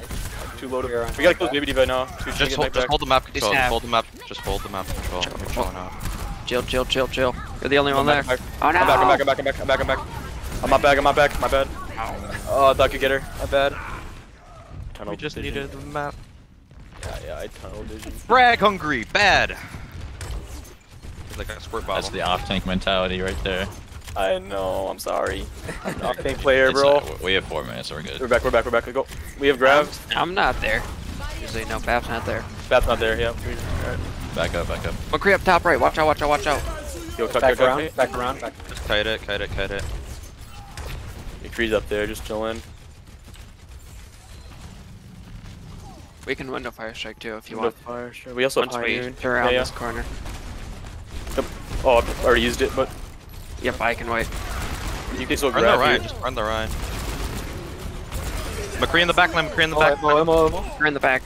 Too low to be around. We gotta close Baby Diva now. Just hold the map control. Just hold the map. Just hold the map control. I'm showing out. Chill. You're the only one there. Oh no! I'm back. I'm not back. My bad. Oh, I thought I could get her. My bad. We just needed the map. Yeah, I tunnel vision. Frag hungry. Bad. It's like a squirt bottle. That's the off-tank mentality right there. I know, I'm sorry. Off-tank player, bro. We have 4 minutes, so we're good. We're back. Let's go. We have grabs. I'm not there. Usually no, Bab's not there. Bab's not there, yeah. Alright. Back up. McCree up top right. Watch out. Yo, back around. Just kite it. McCree's up there, just chilling. We can window fire strike too if you Window want. fire, sure. We also have Once we Pioneer. around this corner. Yep. Oh, I've already used it, but Yep, I can wait. you can still Run grab the Ryan. here. Just run the Ryan. McCree in the back line. McCree in the back. Ammo. We're in the back.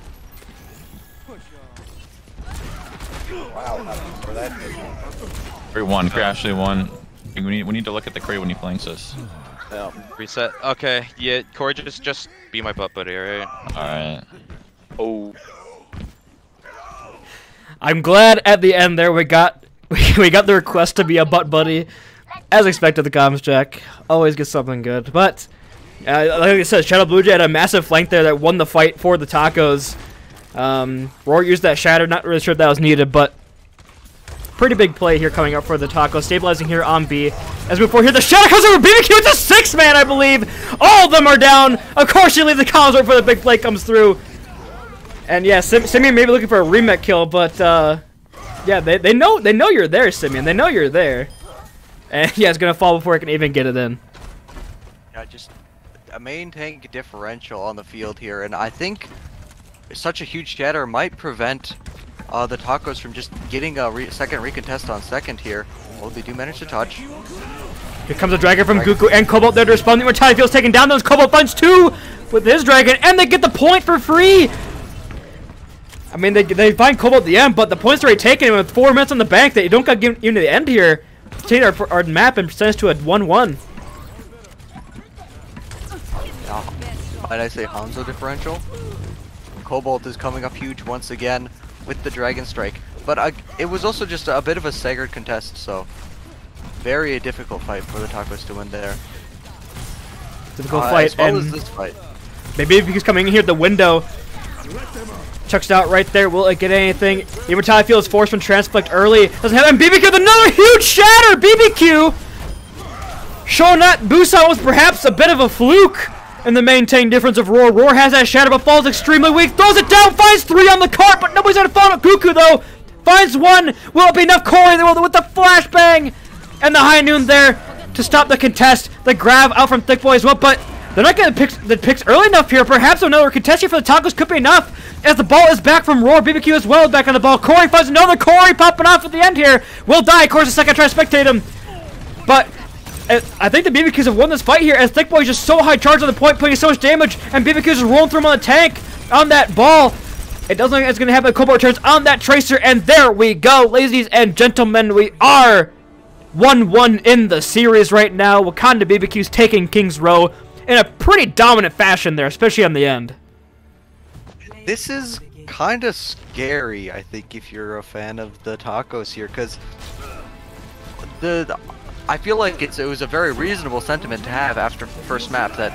3-1. Crashly 1. We need to look at the Kree when he flanks us. Yeah. Reset. Okay. Yeah. Corey, just be my butt buddy. Alright. Alright. Oh. I'm glad at the end there we got the request to be a butt buddy. As expected, the comms check always gets something good. But like I said, Shadow Blue Jay had a massive flank there that won the fight for the tacos. Roar used that shatter, not really sure if that was needed, but pretty big play here coming up for the tacos. Stabilizing here on B. As we move forward here, the shadow comes over BBQ. It's a 6-man, I believe. All of them are down. Of course, you leave the comms right before the big play comes through. And yeah, Simeon may be looking for a remake kill, but yeah, they know you're there, Simeon. They know you're there. And yeah, it's gonna fall before it can even get it in. Yeah, just a main tank differential on the field here, and I think such a huge shatter might prevent the tacos from just getting a second recontest on second here. Well, they do manage to touch. Here comes a dragon from Goku and Cobalt there to respond. The Immortality Field's taken down. Those Cobalt finds 2 with his dragon, and they get the point for free. I mean, they find Cobalt at the end, but the point's already taken, and with 4 minutes on the bank, that you don't got given even to the end here. Change our map and send us to a 1-1. Might I say Hanzo differential? Cobalt is coming up huge once again with the Dragon Strike, but it was also just a bit of a staggered contest, so very difficult fight for the tacos to win there. Difficult fight, as well and as this fight. maybe if he's coming in here at the window. Chucks it out right there. Will it get anything? The Immortality Field is forced from Transflect early. Doesn't have, and BBQ with another huge shatter! BBQ! Showing that Busan was perhaps a bit of a fluke in the maintained difference of Roar. Roar has that shatter, but falls extremely weak. Throws it down, finds 3 on the cart, but nobody's gonna follow Goku though. Finds 1. Will it be enough? Corey with the flashbang and the high noon there to stop the contest. The grab out from Thick Boy as well, but they're not getting the picks early enough here. Perhaps another contest here for the tacos could be enough. As the ball is back from Roar, BBQ as well back on the ball. Corey finds another Corey popping off at the end here. Will die, of course, the second try to spectate him. But I think the BBQs have won this fight here as Thickboy is just so high charge on the point, putting so much damage, and BBQs is rolling through him on the tank on that ball. It doesn't look like it's going to happen. Cobalt returns on that Tracer, and there we go, ladies and gentlemen. We are 1-1 in the series right now. Wakanda BBQs taking Kings Row in a pretty dominant fashion there, especially on the end. This is kind of scary, I think, if you're a fan of the tacos here, because I feel like it was a very reasonable sentiment to have after the first map that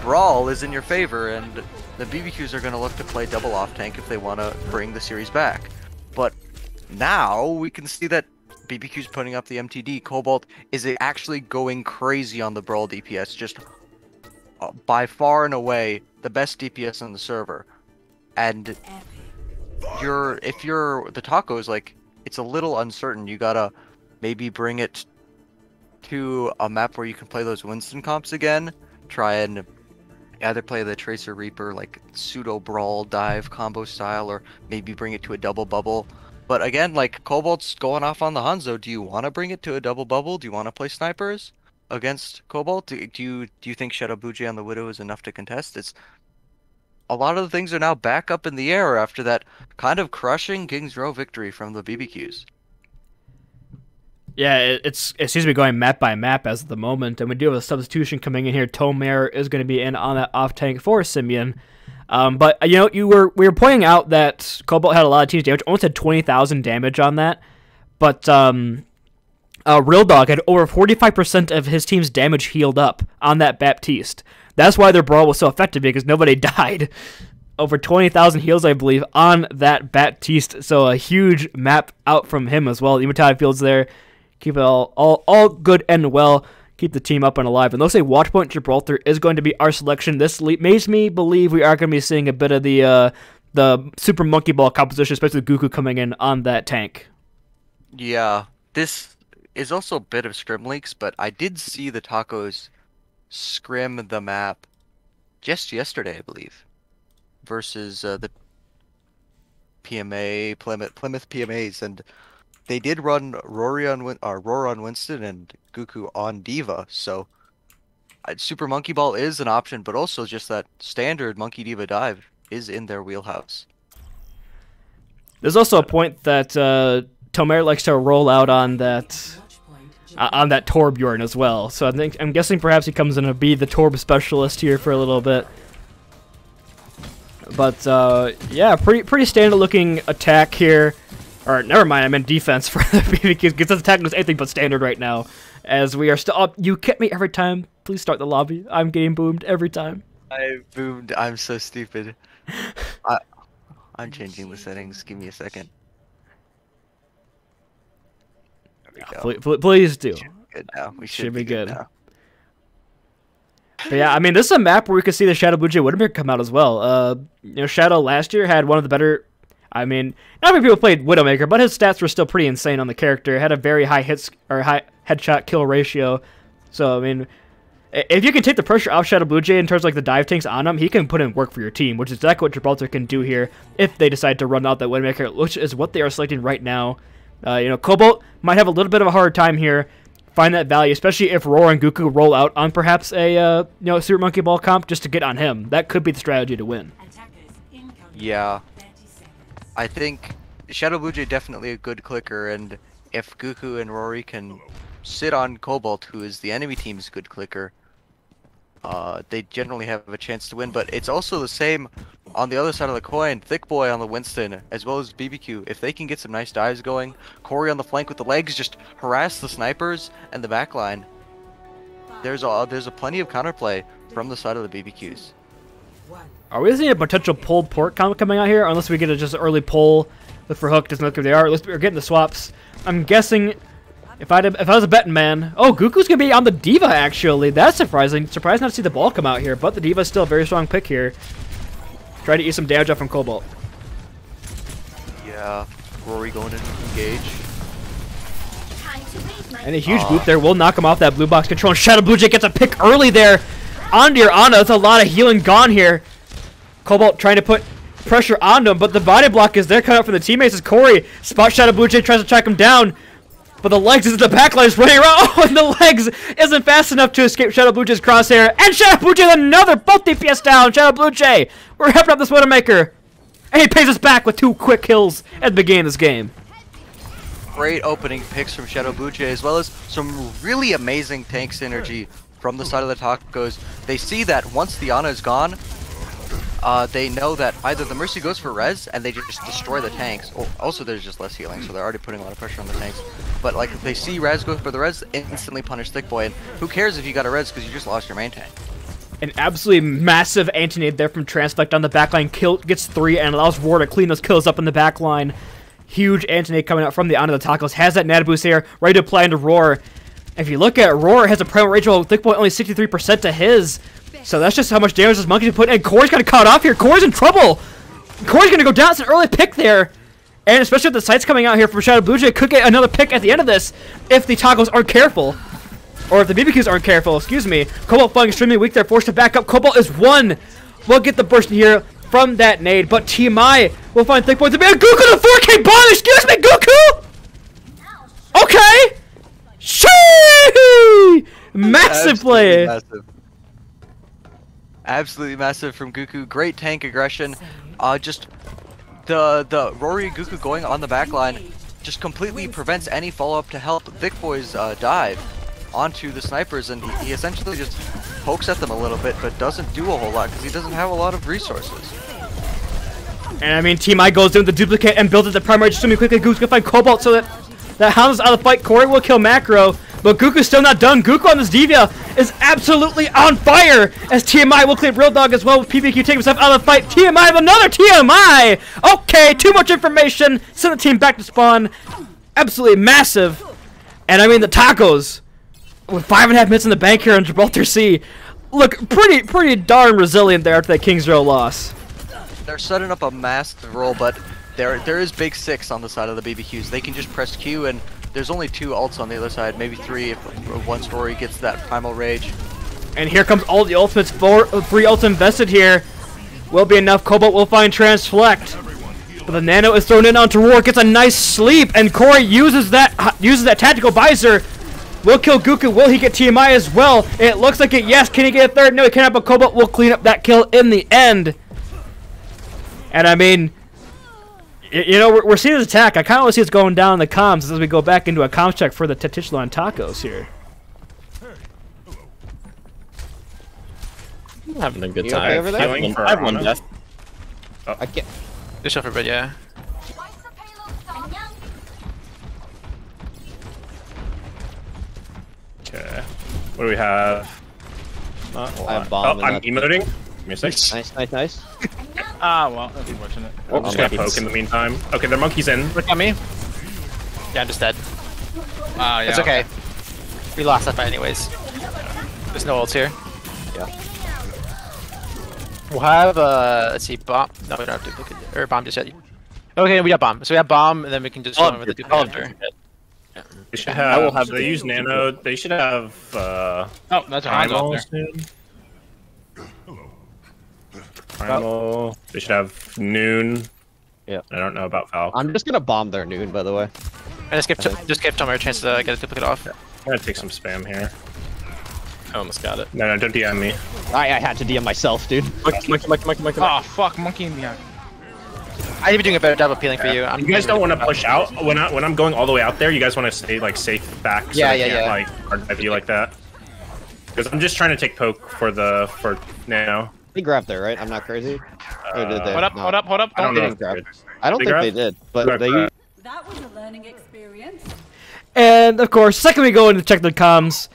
Brawl is in your favor, and the BBQs are going to look to play double off tank if they want to bring the series back. But now we can see that BBQ's putting up the MTD. Cobalt is actually going crazy on the Brawl DPS, just by far and away the best DPS on the server. And if you're the tacos, like, it's a little uncertain. You gotta maybe bring it to a map where you can play those Winston comps again. Try and either play the Tracer Reaper, like pseudo Brawl dive combo style, or maybe bring it to a double bubble. But again, like, Cobalt's going off on the Hanzo. Do you want to bring it to a double bubble? Do you want to play snipers against Cobalt? Do you think Shadow Buji on the Widow is enough to contest? It's a lot of the things are now back up in the air after that kind of crushing Kings Row victory from the BBQs. Yeah, it seems to be going map by map as of the moment, and we do have a substitution coming in here. Tomer is going to be in on that off tank for Simeon. But you know, we were pointing out that Cobalt had a lot of team damage, almost had 20,000 damage on that. But Real Dog had over 45% of his team's damage healed up on that Baptiste. That's why their Brawl was so effective, because nobody died. Over 20,000 heals, I believe, on that Baptiste. So a huge map out from him as well. The Umatide Field's there. Keep it all good and well. Keep the team up and alive. And they'll say Watchpoint Gibraltar is going to be our selection. This makes me believe we are going to be seeing a bit of the Super Monkey Ball composition, especially with Goku coming in on that tank. Yeah, this is also a bit of scrim leaks, but I did see the tacos scrim the map just yesterday, I believe, versus the PMA Plymouth PMAs, and they did run Roar on Winston and Goku on Diva. So Super Monkey Ball is an option, but also just that standard Monkey Diva dive is in their wheelhouse. There's also a point that Tomer likes to roll out on that Torbjorn as well. So I'm guessing perhaps he comes in to be the Torb specialist here for a little bit. But yeah, pretty standard looking attack here. Or never mind, I meant defense for the BBQs, because this attack is anything but standard right now. As we are still up. You get me every time. Please start the lobby. I'm getting boomed every time. I boomed. I'm so stupid. I'm changing the settings. Give me a second. There we go. Please do. Good now. We should be good now. But yeah, I mean, this is a map where we could see the Shadow Buji Widowmaker come out as well. You know, Shadow last year had one of the better. I mean, not many people played Widowmaker, but his stats were still pretty insane on the character. Had a very high high headshot kill ratio. So I mean, if you can take the pressure off Shadow Buji in terms of like the dive tanks on him, he can put in work for your team, which is exactly what Gibraltar can do here if they decide to run out that Widowmaker, which is what they are selecting right now. You know, Cobalt might have a little bit of a hard time here. Find that value, especially if Roar and Goku roll out on perhaps a you know, Super Monkey Ball comp just to get on him. That could be the strategy to win. Yeah, I think Shadow Buji definitely a good clicker, and if Goku and Rory can sit on Cobalt, who is the enemy team's good clicker, they generally have a chance to win. But it's also the same on the other side of the coin. Thick Boy on the Winston, as well as BBQ. If they can get some nice dives going, Corey on the flank with the legs, just harass the snipers and the backline. There's a plenty of counterplay from the side of the BBQs. Are we seeing a potential pulled port coming out here? Unless we get a just early pull. Look for Hook, doesn't look if they are. We're getting the swaps. I'm guessing if I was a betting man. Oh, Goku's gonna be on the Diva actually. That's surprising. Surprised not to see the ball come out here, but the Diva's still a very strong pick here. Try to eat some damage off from Cobalt. Yeah, Rory going in to engage. And a huge boop there will knock him off that blue box control. And Shadow Buji gets a pick early there. Onto your Ana. That's a lot of healing gone here. Cobalt trying to put pressure on him, but the body block is there coming up from the teammates as Corey spot Shadow Buji, tries to track him down. But the legs is the backline is running around. Oh, and the legs isn't fast enough to escape Shadow Blue Jay's crosshair. And Shadow Blue Jay with another, both DPS down. Shadow Blue Jay, we're wrapping up this Widowmaker. And he pays us back with 2 quick kills at the beginning of this game. Great opening picks from Shadow Blue Jay, as well as some really amazing tank synergy from the side of the Tacos. They see that once the Ana is gone, they know that either the Mercy goes for res and they just destroy the tanks. Oh, also, there's just less healing, so they're already putting a lot of pressure on the tanks. But like, if they see res go for the res, instantly punish Thick Boy. And who cares if you got a res because you just lost your main tank? An absolutely massive anti-nade there from Transflect on the backline. Gets 3 and allows Roar to clean those kills up in the backline. Huge anti-nade coming out from the Ana the Tacos. Has that Nada boost here, ready to apply into Roar. If you look at Roar, has a primal rage roll. Thick Boy only 63% to his. So that's just how much damage this monkey put in. And Corey's got caught off here. Corey's in trouble. Corey's gonna go down. It's an early pick there. And especially with the sights coming out here from Shadow Blue Jay, could get another pick at the end of this if the Tacos aren't careful. Or if the BBQs aren't careful, excuse me. Cobalt flying extremely weak there, forced to back up. Cobalt is 1. We'll get the burst in here from that nade. But TMI will find Thick Boy to be a Goku the 4K bomb. Excuse me, Goku! Okay! Shee! Massive play. Massive. Absolutely massive from Goku. Great tank aggression. Just the Rory Goku going on the backline just completely prevents any follow-up to help Thick Boy's dive onto the snipers, and he essentially just pokes at them a little bit, but doesn't do a whole lot because he doesn't have a lot of resources. And I mean, Team I goes in with the duplicate and builds it the primary just swimming quickly. Goku's gonna find Cobalt so that Hound is out of the fight. Corey will kill Macro, but Goku's still not done. Goku on this Divya is absolutely on fire as TMI will clear Real Dog as well with PBQ taking himself out of the fight. TMI with another TMI! Okay, too much information. Send the team back to spawn. Absolutely massive. And I mean, the Tacos with 5.5 minutes in the bank here on Gibraltar Sea look pretty darn resilient there after that King's Row loss. They're setting up a massive roll, but there is big 6 on the side of the BBQs. They can just press Q, and there's only 2 ults on the other side, maybe 3 if one story gets that primal rage. And here comes all the ultimates. 3 ults invested here. Will be enough. Cobalt will find Transflect. But the Nano is thrown in onto Roar, gets a nice sleep, and Corey uses that tactical visor. Will kill Goku. Will he get TMI as well? It looks like it. Yes. Can he get a third? No, he cannot. But Cobalt will clean up that kill in the end. And I mean, you know, we're seeing this attack. I kind of want to see it's going down in the comms as we go back into a comms check for the Tenochtitlan Tacos here. I'm having a good time. Over there? I have 1 death. Oh. I can't. Just shuffle, but yeah. Okay. What do we have? I have bomb. I'm emoting. Give me a sec. Nice. Well, that'd be fortunate. I'm just gonna poke in the meantime. Okay, their monkey's in. Look at me. Yeah, I'm just dead. Yeah. It's okay. We lost that fight anyways. There's no ults here. Yeah. We'll have, let's see, bomb. No, we don't have duplicate. Or bomb just yet. Okay, we got bomb. So we have bomb, and then we can just go in with the duplicate after. They should have. They use nano. They should have. Oh, that's a Hanzo there. Primal. They should have noon. Yeah. I don't know about Val. I'm just gonna bomb their noon, by the way. And just give Tomer a chance to get a duplicate off. I'm gonna take some spam here. I almost got it. No, don't DM me. I had to DM myself, dude. Monkey. Oh, fuck, monkey in the eye. I'd be doing a better job appealing for you. You guys don't want to push out when I'm going all the way out there. You guys want to stay like safe back. So I can't, like hard dive you like that. Because I'm just trying to take poke for now. They grabbed there, right? I'm not crazy. Or did they? Hold up. I don't know. I don't think they did, but they. That was a learning experience. And of course, second we go in to check the comms.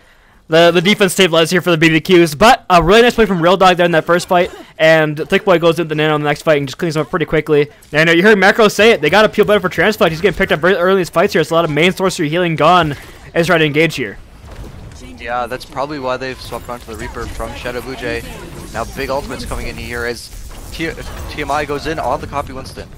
The defense stabilized here for the BBQs, but a really nice play from Real Dog there in that first fight, and Thick Boy goes into the Nano in the next fight and just cleans him up pretty quickly. And you heard Macro say it, they got to peel better for Transflect. He's getting picked up very early in these fights here. It's a lot of main sorcery healing gone as trying to engage here. Yeah, that's probably why they've swapped onto the Reaper from Shadow Blue Jay. Now big ultimates coming in here as TMI goes in on the copy Winston.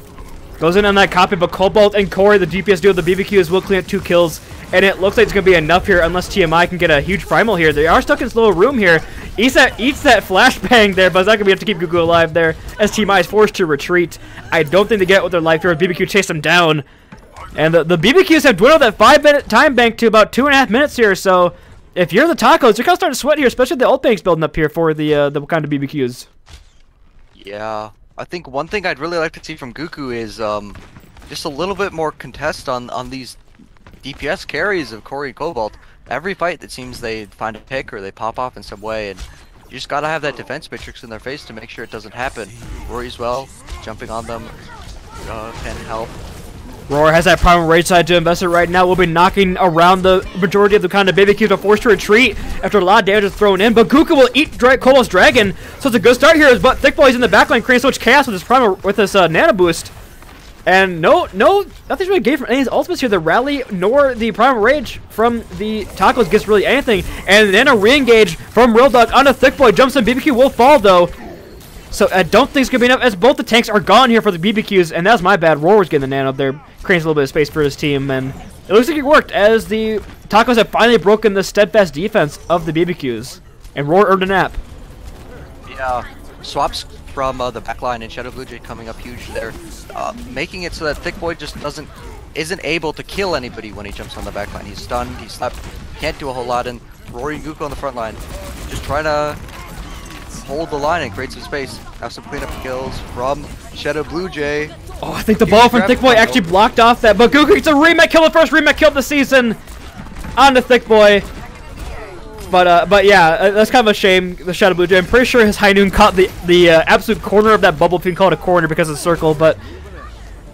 Goes in on that copy, but Cobalt and Corey, the DPS duo, the BBQs will clean up 2 kills. And it looks like it's going to be enough here unless TMI can get a huge primal here. They are stuck in this little room here. Eats that flashbang there, but it's not going to be enough to keep Gugu alive there as TMI is forced to retreat. I don't think they get with their life here. BBQ chase them down. And the BBQs have dwindled that 5-minute time bank to about 2.5 minutes here, so if you're the Tacos, you're kind of starting to sweat here, especially the ult banks building up here for the Wakanda BBQs. Yeah, I think one thing I'd really like to see from Goku is just a little bit more contest on these DPS carries of Corey and Cobalt. Every fight, it seems they find a pick or they pop off in some way, and you just gotta have that defense matrix in their face to make sure it doesn't happen. Rory's well, jumping on them can help. Roar has that primal rage side to invest it right now. We'll be knocking around the majority of the kind of BBQs to force to retreat after a lot of damage is thrown in. But Goku will eat Kobol's Dragon, so it's a good start here. But Thick Boy's in the backline creating so much chaos with his primal, with this Nano Boost. And nothing's really gained from any of his ultimates here. The rally nor the primal rage from the Tacos gets really anything. And then a re-engage from Real Dog onto Thick Boy. Jumps in, BBQ will fall though. So I don't think it's going to be enough, as both the tanks are gone here for the BBQs, and that's my bad. Roar was getting the nano up there, creating a little bit of space for his team, and it looks like it worked, as the Tacos have finally broken the steadfast defense of the BBQs, and Roar earned a nap. Yeah, swaps from the backline and Shadow Blue Jay coming up huge there, making it so that Thick Boy just isn't able to kill anybody when he jumps on the backline. He's stunned, he's slapped, can't do a whole lot, and Rory and Goku on the front line, just trying to hold the line and create some space. Have some cleanup kills from Shadow Blue Jay. Oh, I think the ball from Thick Boy actually blocked off that, but Goku gets a remake kill, the first remake kill of the season on the Thick Boy. But yeah, that's kind of a shame, the Shadow Blue Jay. I'm pretty sure his High Noon caught the absolute corner of that bubble, if you can call it a corner because of the circle, but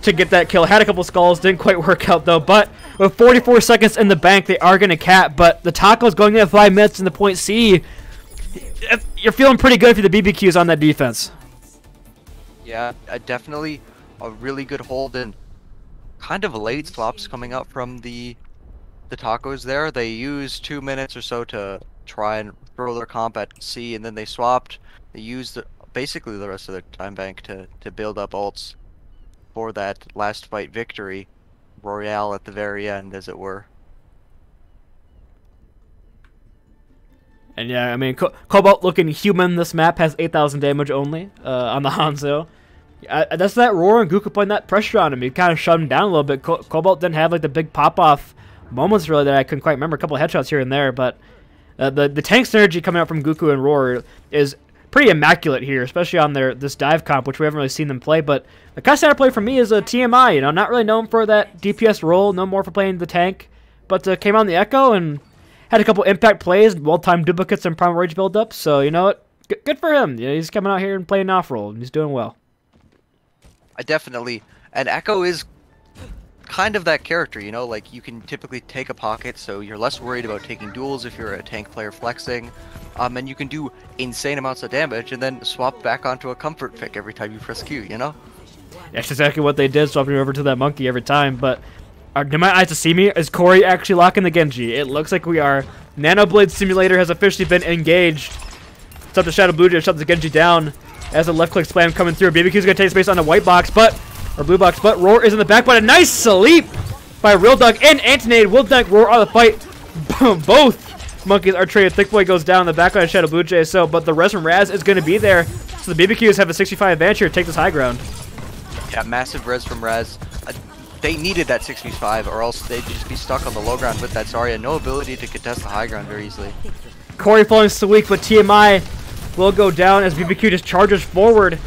to get that kill. Had a couple skulls, didn't quite work out though, but with 44 seconds in the bank, they are going to cap, but the Tacos going in at 5 minutes in the point C, you're feeling pretty good for the BBQs on that defense. Yeah, definitely a really good hold, and kind of late swaps coming up from the Tacos there. They used 2 minutes or so to try and throw their comp at C, and then they swapped. They used basically the rest of their time bank to build up ults for that last fight victory, Royale at the very end, as it were. And yeah, I mean, Cobalt looking human. This map has 8,000 damage only on the Hanzo. That's that Roar and Goku putting that pressure on him. He kind of shut him down a little bit. Cobalt didn't have like the big pop-off moments really that I couldn't quite remember. A couple of headshots here and there, but the tank synergy coming out from Goku and Roar is pretty immaculate here, especially on this dive comp, which we haven't really seen them play. But the kind of standard play for me is a TMI. You know, not really known for that DPS role, no more for playing the tank, but came on the Echo and had a couple impact plays, well-timed duplicates and primal rage build-ups. So you know what, good for him. You know, he's coming out here and playing off-roll, and he's doing well. I definitely, and Echo is kind of that character, you know, like you can typically take a pocket, so you're less worried about taking duels if you're a tank player flexing, and you can do insane amounts of damage and then swap back onto a comfort pick every time you press Q, you know? That's exactly what they did, swapping over to that monkey every time, but do my eyes to see me? Is Corey actually locking the Genji? It looks like we are. Nanoblade Simulator has officially been engaged. It's up to Shadow Blue to shut the Genji down as a left-click spam coming through. BBQ's going to take space on the white box, or blue box, but Roar is in the back, but a nice sleep by Real Dog and Antonade will dunk Roar out of the fight. Both monkeys are traded. Thick Boy goes down in the backline of Shadow Blue Jay, but the res from Raz is going to be there. So the BBQs have a 65 advantage here to take this high ground. Yeah, massive res from Raz. They needed that 6v5, or else they'd just be stuck on the low ground with that Zarya. No ability to contest the high ground very easily. Corey falling so weak, but TMI will go down as BBQ just charges forward.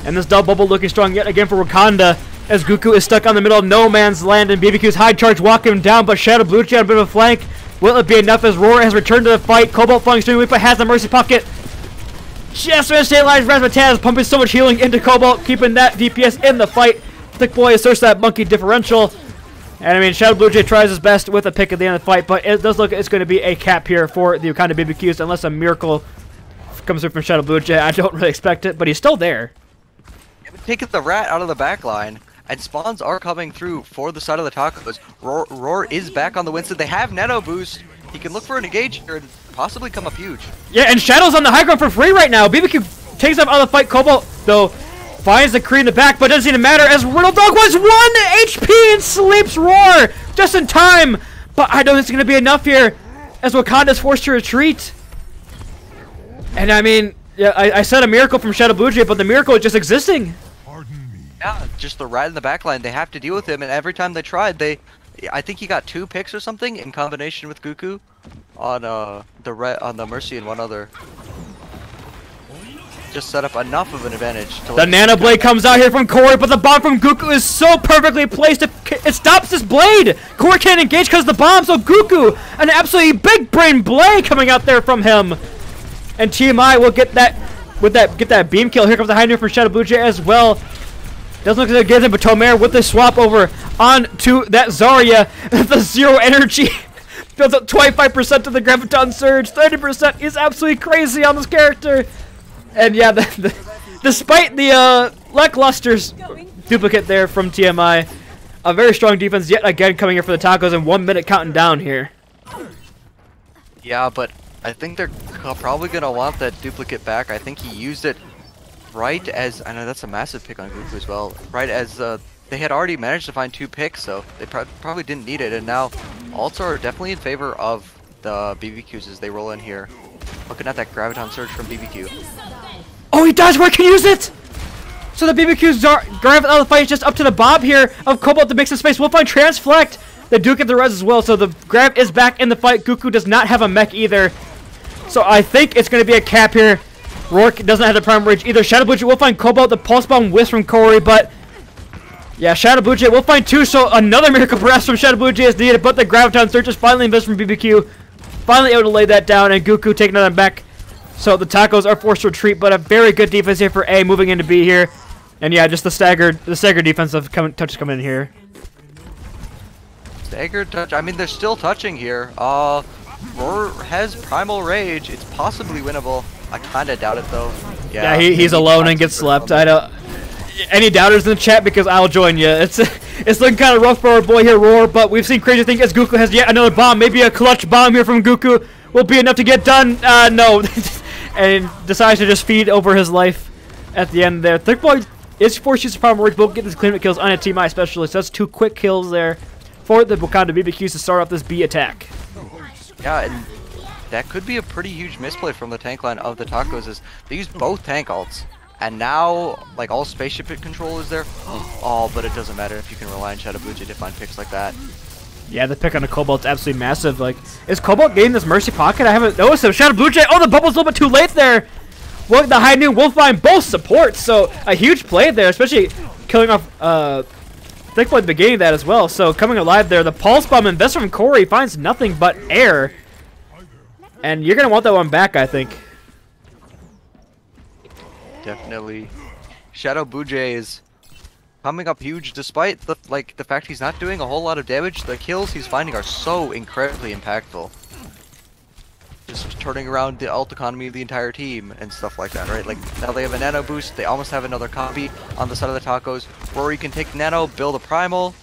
And this double bubble looking strong yet again for Wakanda, as Goku is stuck on the middle of no man's land, and BBQ's high charge walking him down, but Shadow Blue Jay on a bit of a flank. Will it be enough as Roar has returned to the fight? Cobalt falling extremely weak, but has the Mercy Pocket. Just to stabilize Razmataz, pumping so much healing into Cobalt, keeping that DPS in the fight. Thick Boy asserts that monkey differential. And I mean, Shadow Blue Jay tries his best with a pick at the end of the fight, but it does look like it's going to be a cap here for the Wakanda BBQs, unless a miracle comes through from Shadow Blue Jay. I don't really expect it, but he's still there. Taking the rat out of the back line, and spawns are coming through for the side of the Tacos. Roar is back on the Winston. They have Nano Boost. He can look for an engage here and possibly come up huge. Yeah, and Shadow's on the high ground for free right now. BBQ takes him out of the fight. Cobalt, though, finds the Kree in the back, but it doesn't even matter as Riddle Dog was 1 HP and sleeps Roar just in time. But I don't think it's going to be enough here as Wakanda's forced to retreat. And I mean, yeah, I said a miracle from Shadow Blue Jay, but the miracle is just existing. Yeah, just the rat in the backline. They have to deal with him, and every time they tried, I think he got 2 picks or something in combination with Guku on the Mercy and one other. Just set up enough of an advantage. The Nano Blade comes out here from Corey, but the bomb from Guku is so perfectly placed. It stops this blade. Corey can't engage because of the bomb, so Guku, an absolutely big brain blade coming out there from him. And TMI will get that beam kill. Here comes the high noon from Shadow Blue Jay as well. Doesn't look like it gives him, but Tomer with the swap over onto that Zarya. The 0 energy builds up 25% to the Graviton Surge. 30% is absolutely crazy on this character. And yeah, despite the lackluster duplicate there from TMI, a very strong defense yet again coming here for the Tacos, and 1 minute counting down here. Yeah, but I think they're probably going to want that duplicate back. I think he used it right as, I know that's a massive pick on Guku as well, right as they had already managed to find 2 picks, so they probably didn't need it, and now ults are definitely in favor of the BBQs as they roll in here. Looking at that Graviton Surge from BBQ. Oh, he does where can use it! So the BBQs Graviton out of the fight is just up to the Bob here of Cobalt to make some space. We'll find Transflect. They do get the res as well, so the Grav is back in the fight. Guku does not have a mech either. So I think it's going to be a cap here. Rourke doesn't have the Prime Rage either. Shadow Blue Jay will find Cobalt, the Pulse Bomb Wisp from Corey, but yeah, Shadow Blue Jay will find 2, so another Miracle Breath from Shadow Blue Jay is needed, but the Graviton Surge is finally invested from BBQ. Finally able to lay that down, and Guku taking another back. So the Tacos are forced to retreat, but a very good defense here for A, moving into B here. And yeah, just the staggered defensive touches coming in here. Staggered touch, I mean, they're still touching here. Roar has Primal Rage, it's possibly winnable. I kinda doubt it though. Yeah, he's alone and gets slept. I don't. Any doubters in the chat, because I'll join you. It's looking kind of rough for our boy here, Roar, but we've seen crazy things as Guku has yet another bomb. Maybe a clutch bomb here from Guku will be enough to get done. No. And decides to just feed over his life at the end there. Thick Boy is forced to use the Primal Rage, both get these cleanup kills on a TMI especially, so that's 2 quick kills there for the Wakanda BBQs to start off this B attack. Yeah, and that could be a pretty huge misplay from the tank line of the Tacos, is they use both tank ults. And now, like, all spaceship control is there. Oh, but it doesn't matter if you can rely on Shadow Blue Jay to find picks like that. Yeah, the pick on the Cobalt's absolutely massive. Like, is Cobalt getting this Mercy pocket? I haven't noticed him. Shadow Blue Jay, oh, the bubble's a little bit too late there. Well, the high noon will find both supports, so a huge play there, especially killing off Thick Boy at the beginning of that as well. So coming alive there, the Pulse Bomb investor from Corey finds nothing but air. And you're going to want that one back, I think. Definitely. Shadow Blue Jay is coming up huge despite the fact he's not doing a whole lot of damage. The kills he's finding are so incredibly impactful. Just turning around the ult economy of the entire team and stuff like that, right? Like, now they have a nano boost, they almost have another combi on the side of the Tacos. Rory can take nano, build a primal.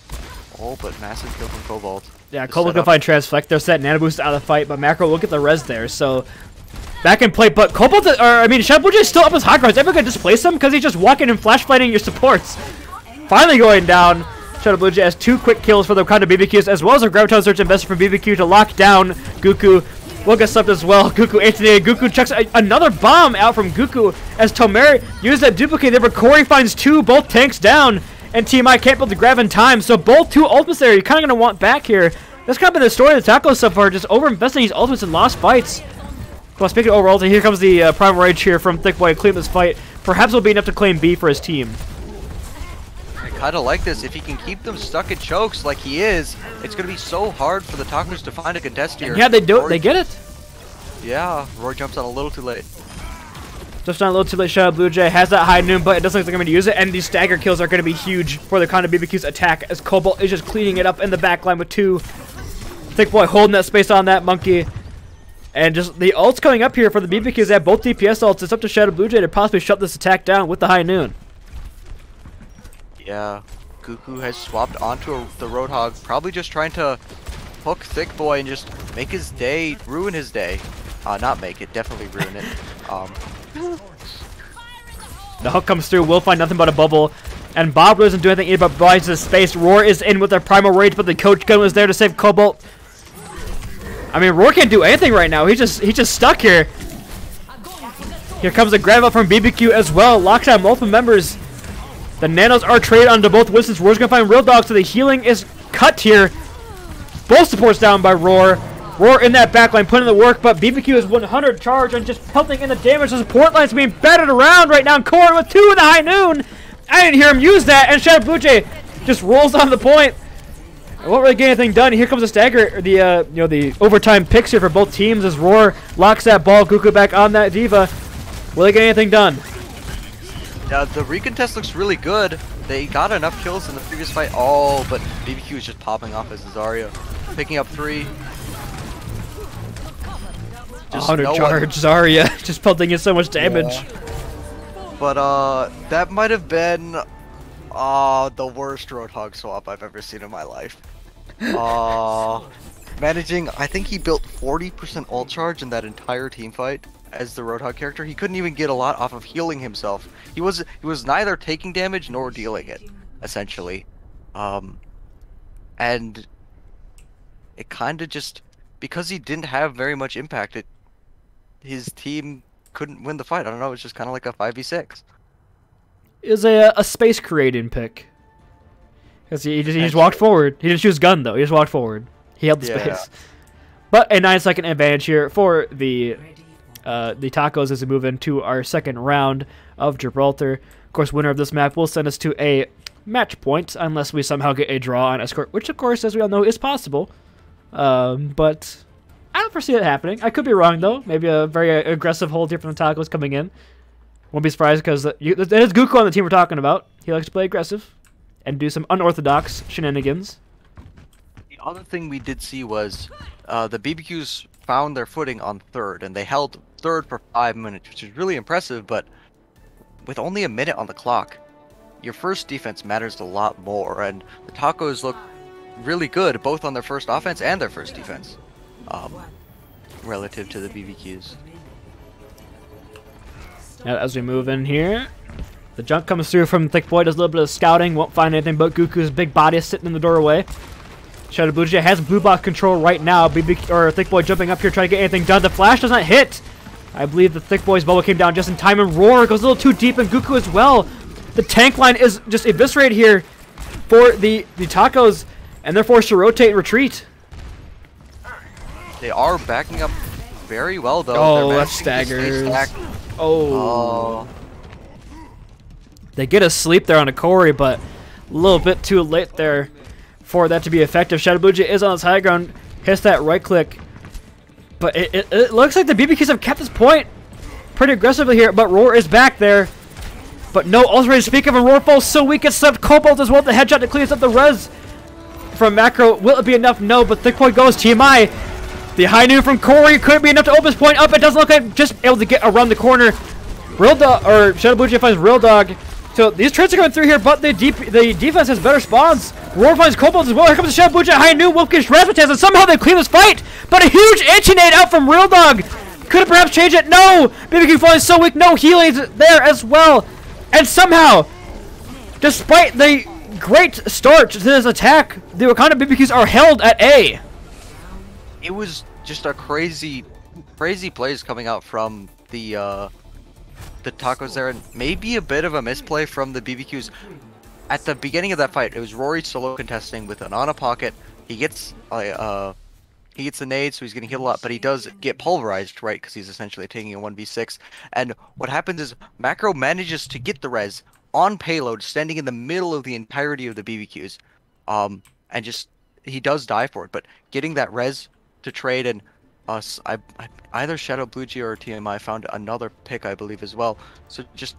Oh, but massive kill from Cobalt. Yeah, Cobalt can find Transflect. They're set nano boost out of the fight, but Macro will get the res there, so back in play. But Cobalt, Shadow Blue Jay is still up his high ground. Is ever going to displace him? Because he's just walking and flash fighting your supports. Finally going down. Shadow Blue Jay has 2 quick kills for the Wakanda BBQs, as well as a Graviton Search invested from BBQ to lock down Guku. Will get slept as well. Guku Anthony. Guku chucks another bomb out from Guku as Tomer used that duplicate there, but Corey finds 2, both tanks down, and TMI can't build the grab in time, so both 2 ultimates there you're kind of going to want back here. That's kind of been the story of the Tacos so far, just over-investing these ultimates in lost fights. Well, speaking of overall, here comes the Primal Rage here from Thick Boy to clean this fight. Perhaps will be enough to claim B for his team. I kind of like this. If he can keep them stuck in chokes like he is, it's going to be so hard for the Tacos to find a contest here. And yeah, they do it. They get it. Yeah, Roy jumps on a little too late. Just on a little too late. Shadow Blue Jay has that high noon, but it doesn't look like they're going to use it. And these stagger kills are going to be huge for the Wakanda BBQ's attack, as Cobalt is just cleaning it up in the backline with 2. Thick Boy holding that space on that monkey. And just the ults coming up here for the BBQs. They have both DPS ults. It's up to Shadow Blue Jay to possibly shut this attack down with the high noon. Yeah, Guku has swapped onto the Roadhog, probably just trying to hook Thick Boy and just make his day, ruin his day. Not make it, definitely ruin it. The hook comes through, will find nothing but a bubble. And Bob doesn't do anything either but buys his space. Roar is in with their Primal Rage, but the Coach Gun was there to save Cobalt. I mean, Roar can't do anything right now. He's just stuck here. Here comes the grab up from BBQ as well. Locks out multiple members. The nanos are traded onto both Winston's. Roar's gonna find Real Dog, so the healing is cut here. Both supports down by Roar. Roar in that backline putting in the work, but BBQ is 100 charge and just pelting in the damage. The support line's being battered around right now. And Corey with 2 in the high noon. I didn't hear him use that, and Shadow Blue Jay just rolls on the point. I won't really get anything done. Here comes the stagger, the overtime picks here for both teams as Roar locks that ball. Goku back on that Diva. Will they get anything done? The recontest looks really good. They got enough kills in the previous fight. Oh, but BBQ is just popping off as Zarya. Picking up 3. 100 charge Zarya, just pelting in so much damage. Yeah. But that might have been the worst Roadhog swap I've ever seen in my life. Managing, I think he built 40% ult charge in that entire team fight as the Roadhog character. He couldn't even get a lot off of healing himself. He was neither taking damage nor dealing it, essentially. And it kind of just, because he didn't have very much impact, his team couldn't win the fight. I don't know, it's just kind of like a 5v6. Is a space creating pick. Because he just walked forward. He didn't use gun though. He just walked forward. He held the space. But a 9-second advantage here for the Tacos as we move into our second round of Gibraltar. Of course, winner of this map will send us to a match point unless we somehow get a draw on Escort, which of course, as we all know, is possible. But I don't foresee it happening. I could be wrong though. Maybe a very aggressive hold here from the Tacos coming in. Won't be surprised because it is Goku on the team we're talking about. He likes to play aggressive and do some unorthodox shenanigans. The other thing we did see was the BBQs found their footing on third, and they held third for 5 minutes, which is really impressive, but with only a minute on the clock, your first defense matters a lot more, and the Tacos look really good, both on their first offense and their first defense, relative to the BBQs. Now, as we move in here, the junk comes through from Thick Boy, does a little bit of scouting, won't find anything but Goku's big body is sitting in the doorway. Shadow Blue Jay has blue box control right now. Thick Boy jumping up here trying to get anything done. The flash does not hit. I believe the Thick Boy's bubble came down just in time, and Roar goes a little too deep, and Goku as well. The tank line is just eviscerated here for the Tacos, and they're forced to rotate and retreat. They are backing up very well though. Oh, that staggers. Oh. They get a sleep there on a Corey, but a little bit too late there for that to be effective. Shadow Blue Jay is on his high ground, hits that right click. But it looks like the BBQs have kept this point pretty aggressively here, but Roar is back there. But no ultimate to speak of, and Roar falls so weak, it's slipped Cobalt as well. The headshot that clears up the res from Macro. Will it be enough? No, but Thick Boy goes TMI. The high noon from Corey couldn't be enough to open his point up. It doesn't look like just able to get around the corner. Real Dog, or Shadow Blue Jay finds Real Dog. So these trades are going through here, but the defense has better spawns. Roar finds Cobalt as well. Here comes the Shadow Blue Jay high noon. Wolf gets Razzmatazz, and somehow they clean this fight. But a huge Inchinate out from Real Dog. Could have perhaps changed it. No! BBQ falling so weak. No healing there as well. And somehow, despite the great start to this attack, the Wakanda BBQs are held at A. It was just a crazy plays coming out from the Tacos there, and maybe a bit of a misplay from the BBQs. At the beginning of that fight, it was Rory solo contesting with an Ana pocket. He gets the nade, so he's getting hit a lot, but he does get pulverized, right, because he's essentially taking a 1v6. And what happens is Macro manages to get the res on payload, standing in the middle of the entirety of the BBQs, and just he does die for it. But getting that res to trade, and either Shadow Blue Jay or TMI found another pick, I believe, as well. So just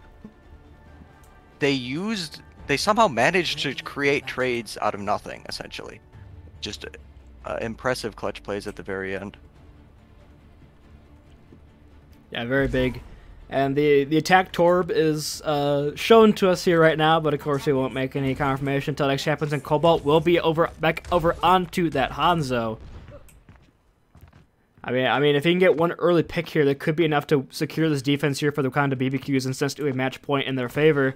they somehow managed to create trades out of nothing, essentially. Just impressive clutch plays at the very end. Yeah, very big. And the attack Torb is shown to us here right now, but of course we won't make any confirmation until next happens, and Cobalt will be back over onto that Hanzo. I mean, if he can get one early pick here, that could be enough to secure this defense here for the Wakanda BBQs and sends to a match point in their favor.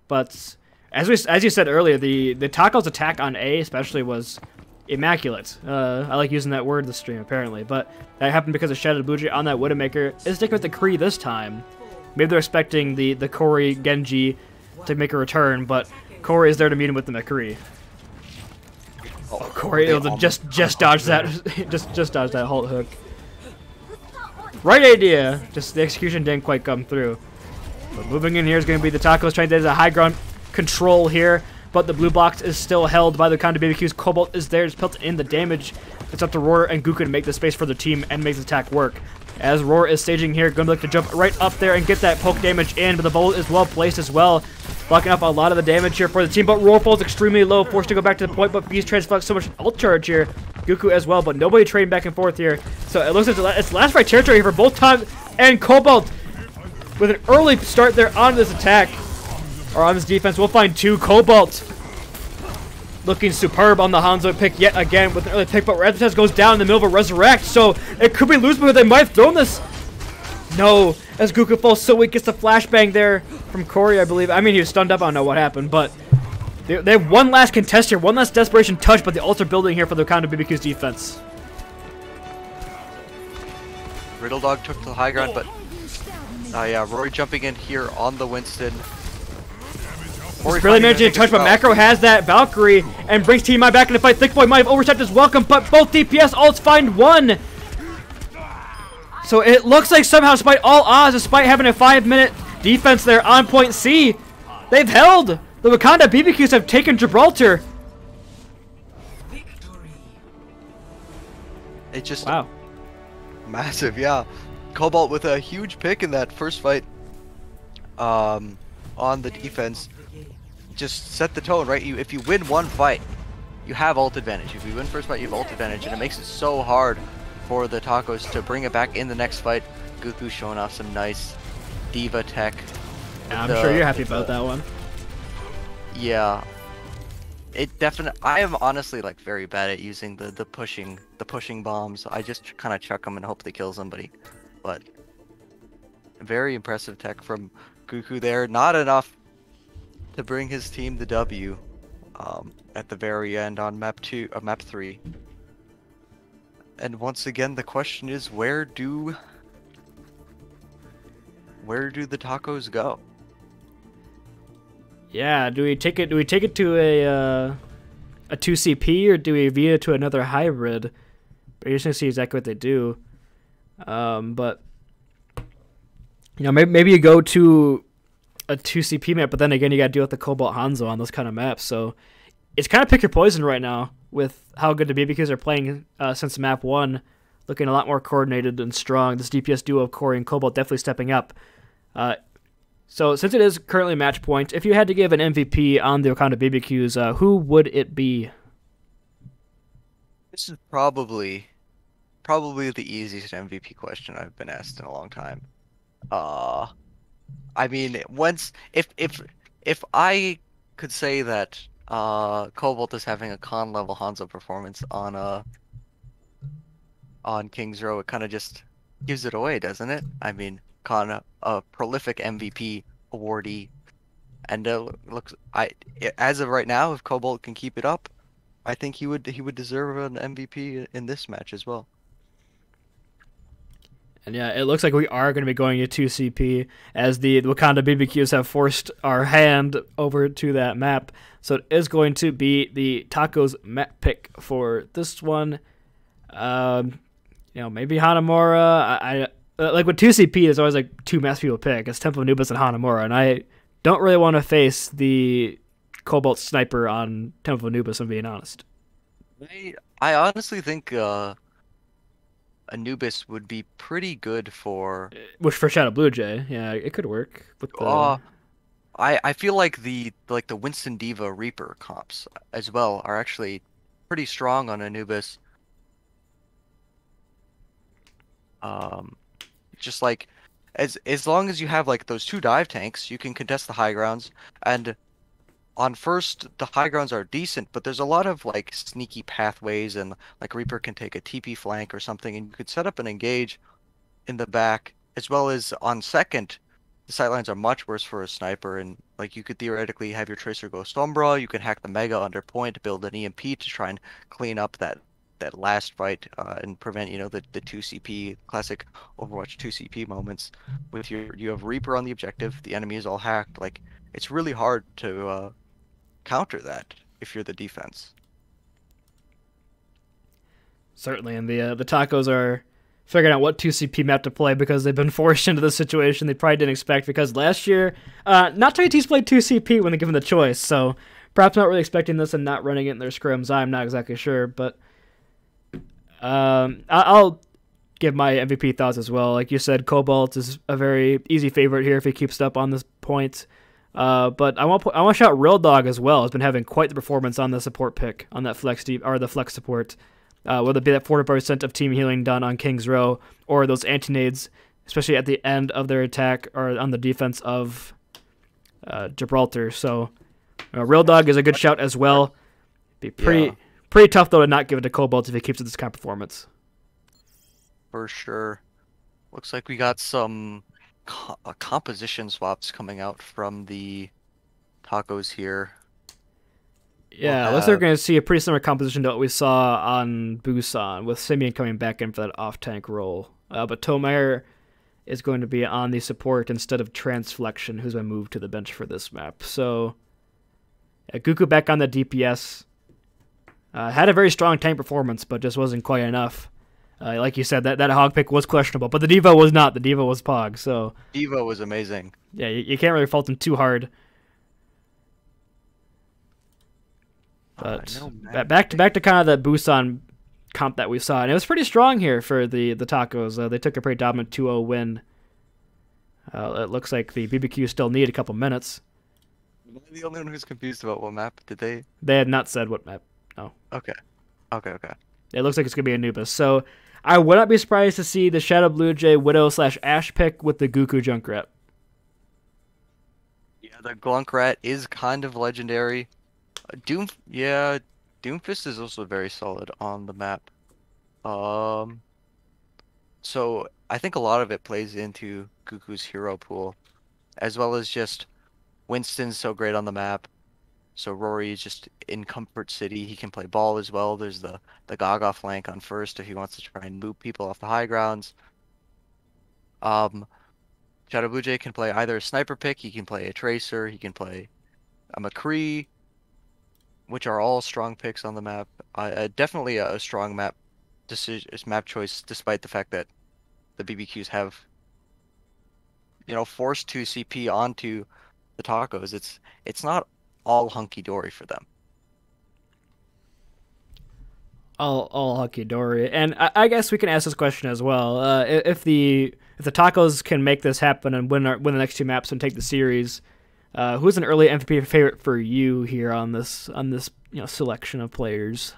But as you said earlier, the Tacos attack on A especially was immaculate. I like using that word this stream apparently, but that happened because of Shadow Blue Jay on that Widowmaker is sticking with the Kree this time. Maybe they're expecting the Corey Genji to make a return, but Corey is there to meet him with the McCree. Oh, Corey able to just dodge that, just dodge that halt hook. Right idea, just the execution didn't quite come through. But moving in here is going to be the Tacos trying to get a high ground control here, but the blue box is still held by the Wakanda BBQs. Cobalt is there to pelt in the damage. It's up to Roar and Goku to make the space for the team and make the attack work. As Roar is staging here, going to look to jump right up there and get that poke damage in, but the bubble is well placed as well, blocking up a lot of the damage here for the team. But Roar falls extremely low, forced to go back to the point, but Beast transflex so much ult charge here. Goku as well, but nobody trading back and forth here. So it looks like it's last fight territory here for both Tog and Cobalt. With an early start there on this attack, or on this defense, we'll find 2. Cobalt looking superb on the Hanzo pick yet again with an early pick, but Raptors goes down in the middle of a resurrect, so it could be losable, but they might have thrown this. No, as Goku falls so weak, gets the flashbang there from Corey, I believe. I mean, he was stunned up, I don't know what happened, but they have one last contest here, one last desperation touch, but the ults are building here for the Wakanda BBQ's defense. Riddle Dog took the high ground, but yeah, Rory jumping in here on the Winston. Really managing to touch, but Macro has that Valkyrie and brings Team I back in the fight. Thick Boy might have overstepped his welcome, but both DPS ults find 1. So it looks like somehow, despite all odds, despite having a 5-minute defense there on point C, they've held. The Wakanda BBQs have taken Gibraltar. It just wow, massive, yeah. Cobalt with a huge pick in that first fight. On the defense. Just set the tone, right? If you win one fight, you have ult advantage. If you win first fight, you have ult advantage, and it makes it so hard for the Tacos to bring it back in the next fight. Goku showing off some nice diva tech. Yeah, I'm sure you're happy about that one. Yeah, it definitely. I am honestly like very bad at using the pushing bombs. I just kind of chuck them and hope they kill somebody. But very impressive tech from Goku there. Not enough to bring his team the W at the very end on map 3. And once again, the question is, where do the Tacos go? Yeah, do we take it to a 2CP, or do we veer to another hybrid? But you're just gonna see exactly what they do. But you know, maybe you go to a 2CP map, but then again, you got to deal with the Cobalt Hanzo on those kind of maps. So it's kind of pick your poison right now with how good the BBQs are playing since map 1. Looking a lot more coordinated and strong. This DPS duo of Corey and Cobalt definitely stepping up. So since it is currently match point, if you had to give an MVP on the Wakanda BBQs, who would it be? This is probably the easiest MVP question I've been asked in a long time. I mean, if I could say that Cobalt is having a con level Hanzo performance on King's Row, it kind of just gives it away, doesn't it? I mean, Con, a prolific MVP awardee, and looks, as of right now, if Cobalt can keep it up, I think he would deserve an MVP in this match as well. And yeah, it looks like we are going to be going to 2CP, as the Wakanda BBQs have forced our hand over to that map. So it is going to be the Tacos map pick for this one. You know, maybe Hanamura. I like with 2CP, there's always like 2 maps people pick. It's Temple of Anubis and Hanamura, and I don't really want to face the Cobalt sniper on Temple of Anubis, I'm being honest. I honestly think Anubis would be pretty good for... Which for Shadow Blue Jay, yeah, it could work. With the... I feel like the Winston Diva Reaper comps as well are actually pretty strong on Anubis. Just like as long as you have like those 2 dive tanks, you can contest the high grounds, and on first the high grounds are decent, but there's a lot of like sneaky pathways, and like Reaper can take a TP flank or something, and you could set up an engage in the back, as well as on second the sightlines are much worse for a sniper, and like you could theoretically have your Tracer go Sombra, you could hack the Mega under point, build an EMP to try and clean up that that last fight and prevent, the 2CP, classic Overwatch 2CP moments. With you have Reaper on the objective, the enemy is all hacked. Like, it's really hard to counter that if you're the defense. Certainly, and the Tacos are figuring out what 2CP map to play because they've been forced into this situation they probably didn't expect, because last year, not too many teams played 2CP when they're given the choice, so perhaps not really expecting this and not running it in their scrims. I'm not exactly sure, but I'll give my MVP thoughts as well. Like you said, Cobalt is a very easy favorite here if he keeps up on this point. But I want to shout Real Dog as well. Has been having quite the performance on the support pick, on that flex support. Whether it be that 40% of team healing done on King's Row or those anti-nades, especially at the end of their attack or on the defense of Gibraltar. So Real Dog is a good shout as well. Be pretty tough though to not give it to Cobalt if he keeps it this kind of performance. For sure. Looks like we got some composition swaps coming out from the Tacos here. Yeah, looks like we're going to see a pretty similar composition to what we saw on Busan, with Simeon coming back in for that off-tank role. But Tomeyer is going to be on the support instead of Transflexion, who's been moved to the bench for this map. So, Guku back on the DPS. Had a very strong tank performance, but just wasn't quite enough. Like you said, that Hog pick was questionable, but the Diva was not. The Diva was Pog, so... Diva was amazing. Yeah, you can't really fault him too hard. But back to kind of the Busan comp that we saw, and it was pretty strong here for the Tacos. They took a pretty dominant 2-0 win. It looks like the BBQs still need a couple minutes. Am I the only one who's confused about what map? Did they? They had not said what map. No. Okay. It looks like it's gonna be Anubis. So I would not be surprised to see the Shadow Blue Jay Widow / Ash pick with the Guku Junkrat. Yeah, the Glunkrat is kind of legendary. Doomfist is also very solid on the map. So I think a lot of it plays into Guku's hero pool, as well as just Winston's so great on the map. So Rory is just in Comfort City. He can play ball as well. There's the Gaga flank on first if he wants to try and move people off the high grounds. Shadow Blue Jay can play either a sniper pick, he can play a tracer, he can play a McCree, which are all strong picks on the map. Definitely a strong map choice, despite the fact that the BBQs have, forced 2CP onto the Tacos. It's not all hunky-dory for them. All hunky-dory. And I guess we can ask this question as well. If the Tacos can make this happen and win the next two maps and take the series, who's an early MVP favorite for you here on this selection of players?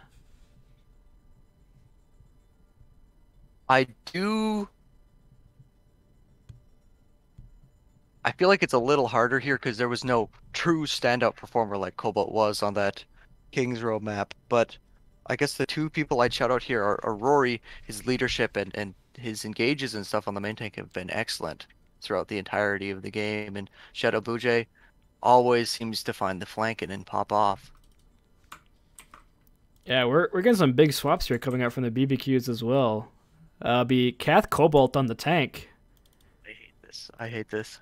I feel like it's a little harder here because there was no true standout performer like Cobalt was on that Kings Row map, but I guess the two people I'd shout out here are Rory. His leadership and his engages and stuff on the main tank have been excellent throughout the entirety of the game, and Shadow Blue Jay always seems to find the flank and pop off. Yeah, we're getting some big swaps here coming out from the BBQs as well. Be Cath Cobalt on the tank. I hate this.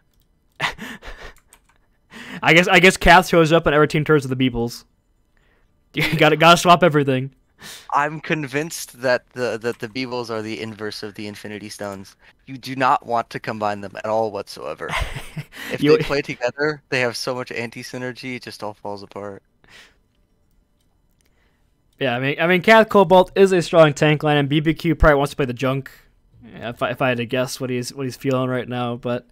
I guess Cath shows up and every team turns to the Beebles. You gotta swap everything. I'm convinced that the Beebles are the inverse of the Infinity Stones. You do not want to combine them at all whatsoever. If they play together, they have so much anti-synergy, it just all falls apart. Yeah, I mean, Cath Cobalt is a strong tank line, and BBQ probably wants to play the junk. If I had to guess what he's feeling right now, but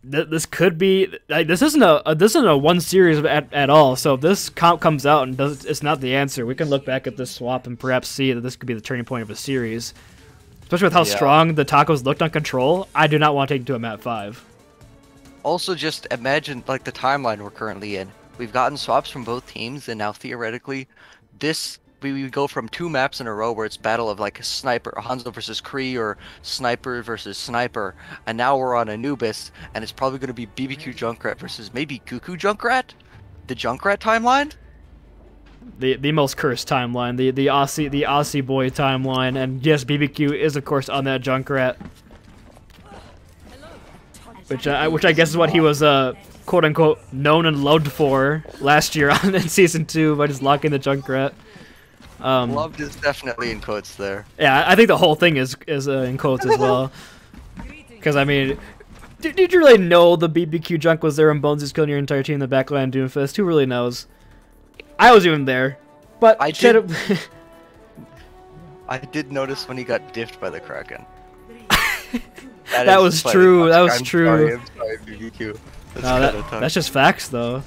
this could be this isn't a one series at all. So if this comp comes out and it's not the answer, we can look back at this swap and perhaps see that this could be the turning point of a series. Especially with how strong the Tacos looked on Control, I do not want to take them to a map 5. Also, just imagine the timeline we're currently in. We've gotten swaps from both teams, and now theoretically, we go from 2 maps in a row where it's battle of sniper, Hanzo versus Kree, or sniper versus sniper, and now we're on Anubis, and it's probably going to be BBQ Junkrat versus maybe Guku Junkrat? The Junkrat timeline? the most cursed timeline, the Aussie boy timeline, and yes, BBQ is of course on that Junkrat, which I guess is what he was quote unquote known and loved for last year on in season 2 by just locking the Junkrat. Loved is definitely in quotes there. Yeah, I think the whole thing is in quotes as well, because I mean. Did you really know the BBQ junk was there and Bones killing your entire team in the backline Doomfist? Who really knows? I was even there, but I did. I did notice when he got diffed by the Kraken. That was true. That was true. I'm sorry, BBQ. That's just facts, though.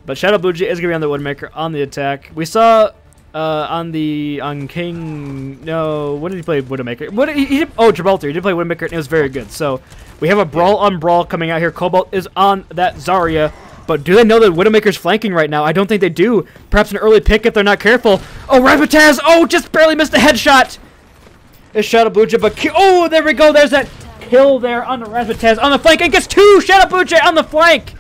But Shadow Blue Jay is gonna be on the Widowmaker on the attack. We saw on King. No, what did he play? Widowmaker. Oh, Gibraltar. He did play Widowmaker, and it was very good. So we have a brawl on brawl coming out here. Cobalt is on that Zarya. But do they know that Widowmaker's flanking right now? I don't think they do. Perhaps an early pick if they're not careful. Oh, Razzmatazz! Oh, just barely missed a headshot! It's Shadow Blue Jay, but oh, there we go. There's that kill there on the Razzmatazz on the flank. And gets 2! Shadow Blue Jay on the flank!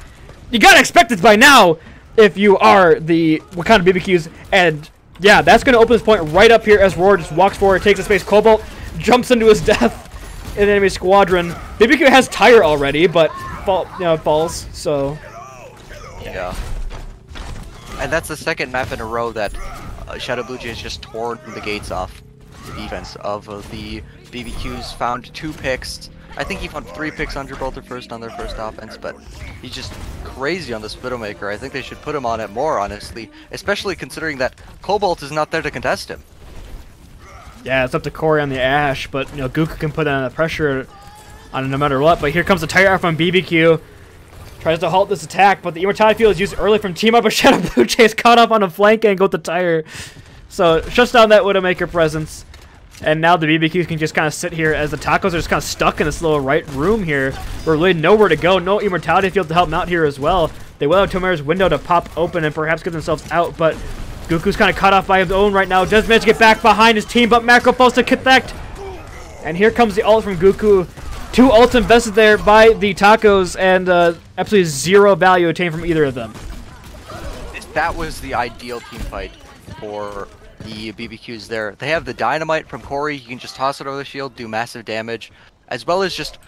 You gotta expect it by now if you are the Wakanda BBQs. And yeah, that's gonna open this point right up here as Roar just walks forward, takes a space. Cobalt jumps into his death in the enemy squadron. BBQ has Tire already, but falls, so... Yeah. And that's the second map in a row that Shadow Blue Jay has just torn the gates off the defense of the BBQs. Found 2 picks. I think he found 3 picks on Gibraltar first on their first offense, but he's just crazy on this Widowmaker. I think they should put him on it more, honestly, especially considering that Cobalt is not there to contest him. Yeah, it's up to Corey on the Ashe, but Goku can put on the pressure on it no matter what. But here comes the Tire from BBQ. Tries to halt this attack, but the Immortality Field is used early from team up, but Shadow Blue Jay is caught up on a flank angle with the Tire. So, shuts down that Widowmaker presence. And now the BBQs can just kind of sit here as the Tacos are just kind of stuck in this little right room here. We're really nowhere to go. No Immortality Field to help them out here as well. They will have Tomera's window to pop open and perhaps get themselves out, but Goku's kind of caught off by his own right now. Does manage to get back behind his team, but Macro falls to connect. And here comes the ult from Goku. 2 ults invested there by the Tacos, and absolutely 0 value attained from either of them. That was the ideal team fight for the BBQs there. They have the Dynamite from Corey. You can just toss it over the shield, do massive damage, as well as just...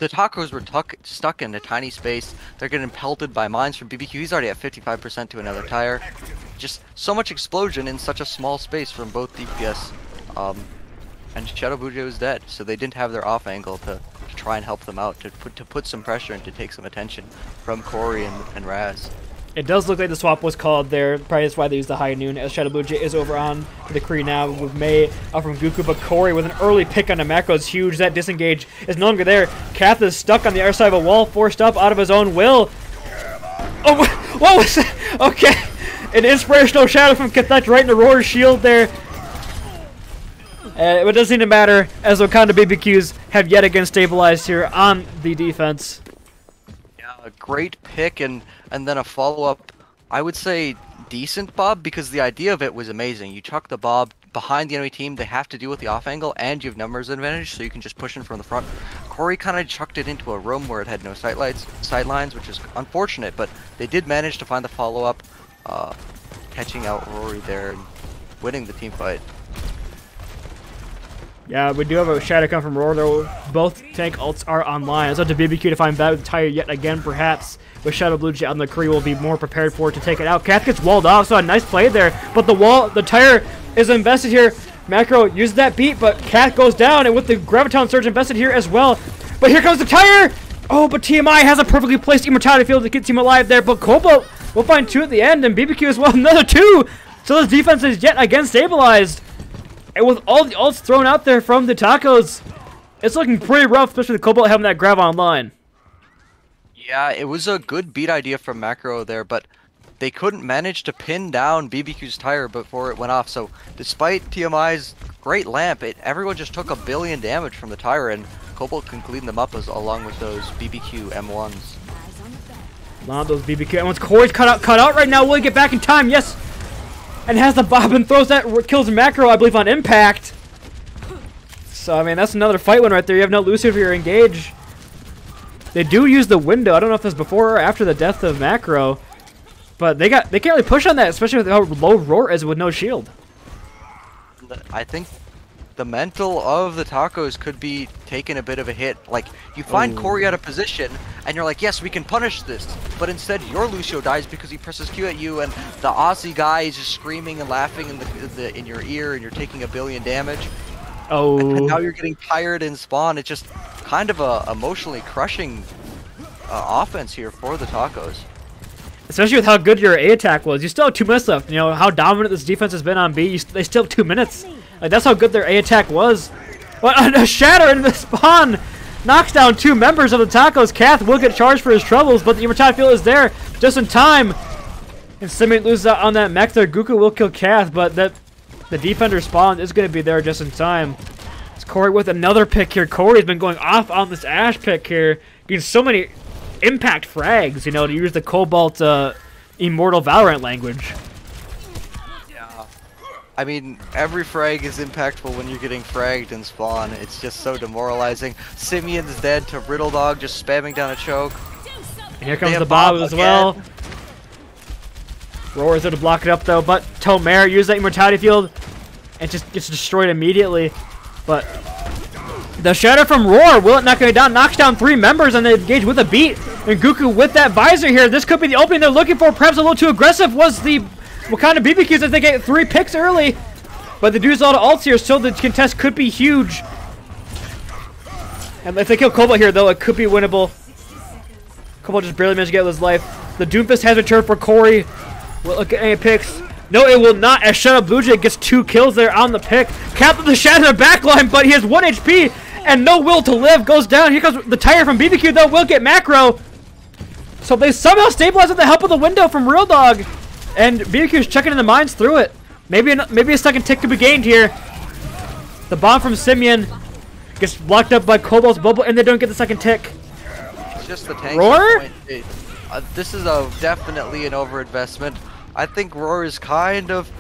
The Tacos were stuck in a tiny space. They're getting pelted by mines from BBQ. He's already at 55% to another Tire. Just so much explosion in such a small space from both DPS. And Shadow Blue Jay was dead, so they didn't have their off angle to try and help them out, to put some pressure and to take some attention from Corey and Raz. It does look like the swap was called there. Probably that's why they used the High Noon, as Shadow Blue Jay is over on the Kree now with Mei up from Goku, but Corey with an early pick on the Macro is huge. That disengage is no longer there. Kath is stuck on the other side of a wall, forced up out of his own will. Oh, what was that? Okay, an inspirational shadow from Kathach right in the Roar's shield there. It doesn't even matter, as Wakanda BBQs have yet again stabilized here on the defense. Yeah, a great pick and then a follow-up, I would say decent Bob, because the idea of it was amazing. You chuck the Bob behind the enemy team, they have to deal with the off angle, and you have numbers advantage, so you can just push in from the front. Corey kind of chucked it into a room where it had no sightlines, which is unfortunate, but they did manage to find the follow-up, catching out Rory there and winning the team fight. Yeah, we do have a shadow come from Roar, though. Both tank ults are online. It's up to BBQ to find bad with Tire yet again, perhaps. With Shadow Blue Jay on the Kree will be more prepared for it to take it out. Kath gets walled off, so a nice play there. But the Tire is invested here. Macro uses that beat, but Kath goes down, and with the Graviton Surge invested here as well. But here comes the Tire! Oh, but TMI has a perfectly placed Immortality Field to get Team alive there, but Cobalt will find 2 at the end, and BBQ as well, another 2! So this defense is yet again stabilized. And with all the ults thrown out there from the Tacos, it's looking pretty rough, especially with Cobalt having that Grav online. Yeah, it was a good beat idea from Macro there, but they couldn't manage to pin down BBQ's Tire before it went off. So despite TMI's great lamp, everyone just took 1 billion damage from the Tire, and Cobalt can clean them up along with those BBQ M1s. A lot of those BBQ M1s. Corey's cut out right now. Will he get back in time? Yes. And has the Bob and throws that, kills Macro, I believe, on impact. So, I mean, that's another fight win right there. You have no Lucifer engage. They do use the window. I don't know if that's before or after the death of Macro. But they can't really push on that, especially with how low Roar is with no shield. I think the mental of the Tacos could be taking a bit of a hit. Like, you find Corey out of position, and you're like, yes, we can punish this. But instead, your Lucio dies because he presses Q at you, and the Aussie guy is just screaming and laughing in your ear, and you're taking 1 billion damage. Oh. And now you're getting tired in spawn. It's just kind of a emotionally crushing offense here for the Tacos. Especially with how good your A attack was. You still have 2 minutes left. You know, how dominant this defense has been on B. They still have 2 minutes. Like, that's how good their A attack was. But a shatter in the spawn knocks down 2 members of the Tacos. Kath will get charged for his troubles, but the immortality field is there just in time. And Simian loses out on that mech there. Goku will kill Kath, but the defender spawn is going to be there just in time. It's Corey with another pick here. Corey's been going off on this Ashe pick here. Getting so many impact frags, you know, to use the Cobalt Immortal Valorant language. Yeah. I mean, every frag is impactful when you're getting fragged in spawn. It's just so demoralizing. Simian's dead to Riddle Dog just spamming down a choke. And here comes the Bob as well. Roar is there to block it up though, but Tomer uses that immortality field and just gets destroyed immediately. But the shatter from Roar, will it not go down? Knocks down 3 members and they engage with a beat. And Goku with that visor here. This could be the opening they're looking for. Perhaps a little too aggressive was the Wakanda BBQs as they get 3 picks early. But they do use a lot of ults here, so the contest could be huge. And if they kill Cobalt here, though, it could be winnable. Cobalt just barely managed to get his life. The Doomfist has returned for Corey. Will it get any picks? No, it will not, as Shadow Blue Jay gets 2 kills there on the pick. Captain the Shadow in the backline, but he has 1 HP and no will to live. Goes down. Here comes the tire from BBQ, though. Will get macro. So they somehow stabilize with the help of the window from Real Dog. And BBQ is checking in the mines through it. Maybe a second tick to be gained here. The bomb from Simian gets blocked up by Cobalt's bubble, and they don't get the second tick. It's just the tank. Roar? This is definitely an overinvestment. I think Roar is kind of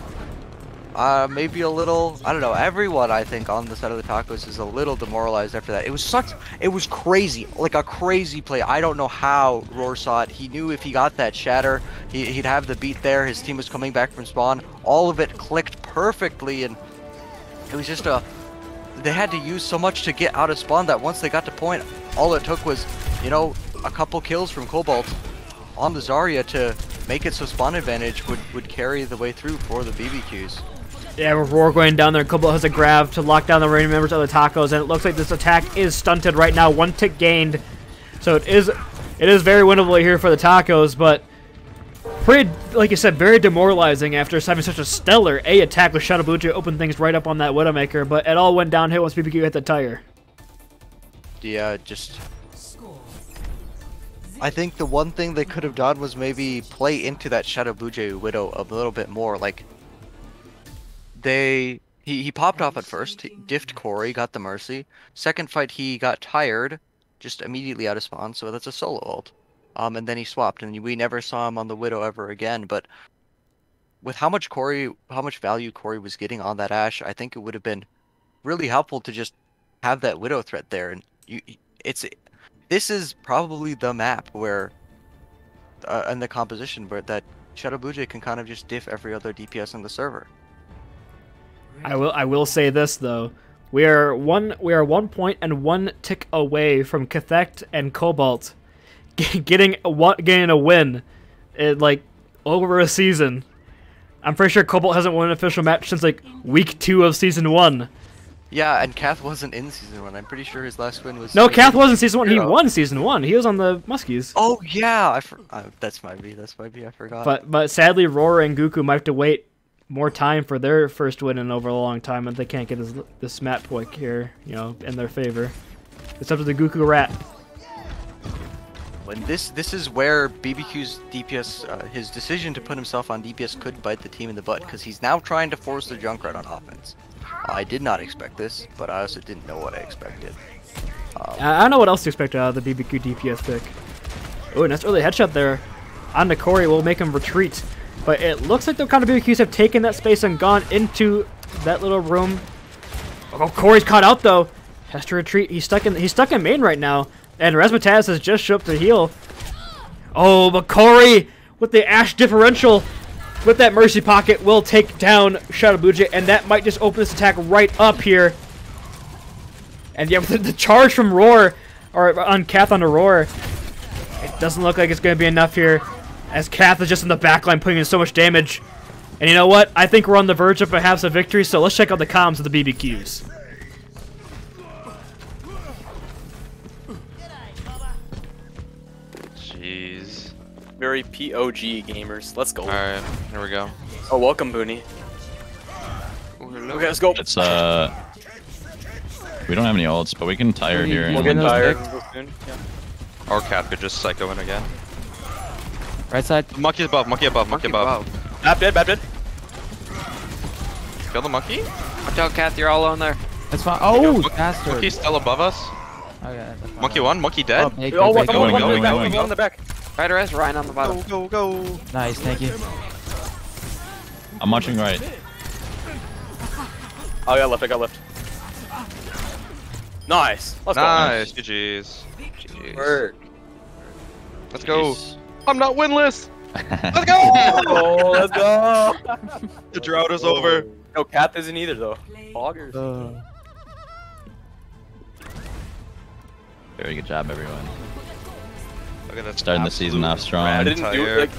maybe a little, I don't know, everyone I think on the side of the Tacos is a little demoralized after that. It was crazy, like a crazy play. I don't know how Roar saw it. He knew if he got that shatter, he'd have the beat there. His team was coming back from spawn. All of it clicked perfectly, and it was just they had to use so much to get out of spawn that once they got to point, all it took was, you know, a couple kills from Cobalt on the Zarya to make it so spawn advantage would carry the way through for the BBQs. Yeah, with Roar going down there, Cobalt has a grab to lock down the remaining members of the Tacos, and it looks like this attack is stunted right now. 1 tick gained, so it is very winnable here for the Tacos, but pretty, like you said, very demoralizing after having such a stellar A attack with Shadow Blue Jay open things right up on that Widowmaker, but it all went downhill once BBQ hit the tire. Yeah, I think the one thing they could have done was maybe play into that Shadow Blue Jay Widow a little bit more. Like, he popped off at first, he diffed Corey, got the Mercy. Second fight he got tired, just immediately out of spawn, so that's a solo ult. And then he swapped, and we never saw him on the Widow ever again. But with how much value Corey was getting on that Ashe, I think it would have been really helpful to just have that Widow threat there. And this is probably the map where, and the composition where that Shadow Blue Jay can kind of just diff every other DPS on the server. I will say this though, we are 1 point and 1 tick away from Cathect and Cobalt getting a win, like over a season. I'm pretty sure Cobalt hasn't won an official match since like week 2 of season 1. Yeah, and Kath wasn't in season 1. I'm pretty sure his last win was. No, Kath wasn't season 1. He won season 1. He was on the Muskies. Oh yeah, that's my B. I forgot. But sadly, Roar and Goku might have to wait more time for their first win in over a long time, and they can't get this map point here, you know, in their favor. It's up to the Goku Rat. When this is where BBQ's DPS, his decision to put himself on DPS could bite the team in the butt, because he's now trying to force the Junkrat on offense. I did not expect this, but I also didn't know what I expected. I don't know what else to expect out of the BBQ DPS pick. Oh, nice early headshot there. On to Corey will make him retreat. But it looks like the kind of BBQs have taken that space and gone into that little room. Oh, Corey's caught out though. Has to retreat. He's stuck in main right now. And Razmataz has just showed up to heal. Oh, but Corey with the Ash differential, with that Mercy Pocket, will take down Shadow Buja, and that might just open this attack right up here. And yeah, with the charge from Roar, or on Kath on the Roar, it doesn't look like it's going to be enough here, as Kath is just in the backline putting in so much damage. And you know what? I think we're on the verge of perhaps a victory, so let's check out the comms of the BBQs. Jeez. Very POG gamers. Let's go. Alright, here we go. Oh, welcome, Booney. Okay, let's go. It's we don't have any ults, but we can tire here. We'll get tired. Or Cat could just psycho in again. Right side. Monkey above, monkey above, monkey above. Bad dead, bad dead. Kill the monkey? Watch out, Kath, you're all alone there. That's fine. Oh, Monkey's bastard. still above us. Okay, Monkey one, monkey dead. Oh, break, Oh, break, one break. on the back. Rider S, Ryan on the bottom. Go, go, go. Nice, thank you. I'm watching right. Oh, I got left, I got left. Nice. Let's Nice, GG's. go. Word. Let's go. I'm not winless. Let's go! Oh, let's go. The drought is over. No, Kath isn't either, though. Foggers. Very good job, everyone. Look at that. Starting the season off strong. I didn't do it.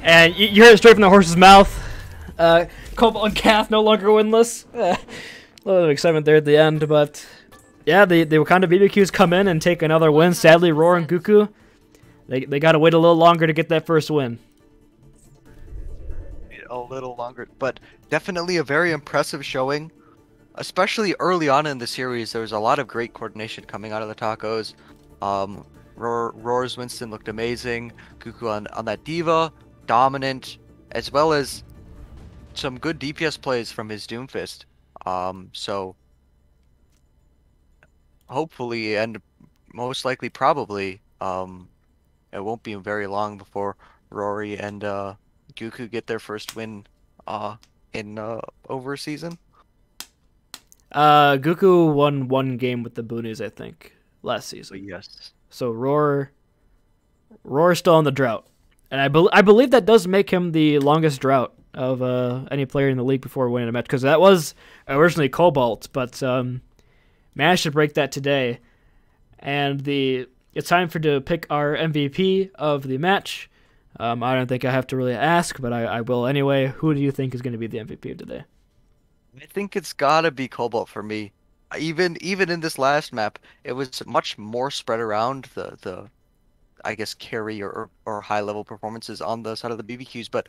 And you heard it straight from the horse's mouth. Cobalt and Kath no longer winless. A little bit of excitement there at the end, but yeah, the Wakanda BBQs come in and take another win. Sadly, Roar and Goku, they got to wait a little longer to get that first win. A little longer, but definitely a very impressive showing. Especially early on in the series, there was a lot of great coordination coming out of the Tacos. Roar's Winston looked amazing. Goku on that Diva, dominant, as well as some good DPS plays from his Doomfist. So hopefully, and most likely probably, it won't be very long before Rory and Goku get their first win in over a season. Goku won one game with the Boonies, I think, last season. Yes. So Roar's still on the drought, and I believe that does make him the longest drought of any player in the league before winning a match, because that was originally Cobalt, but managed to break that today. And it's time to pick our MVP of the match. I don't think I have to really ask, but I will anyway. Who do you think is going to be the MVP of today? I think it's gotta be Cobalt for me. Even in this last map, it was much more spread around the I guess carry or high level performances on the side of the BBQs, but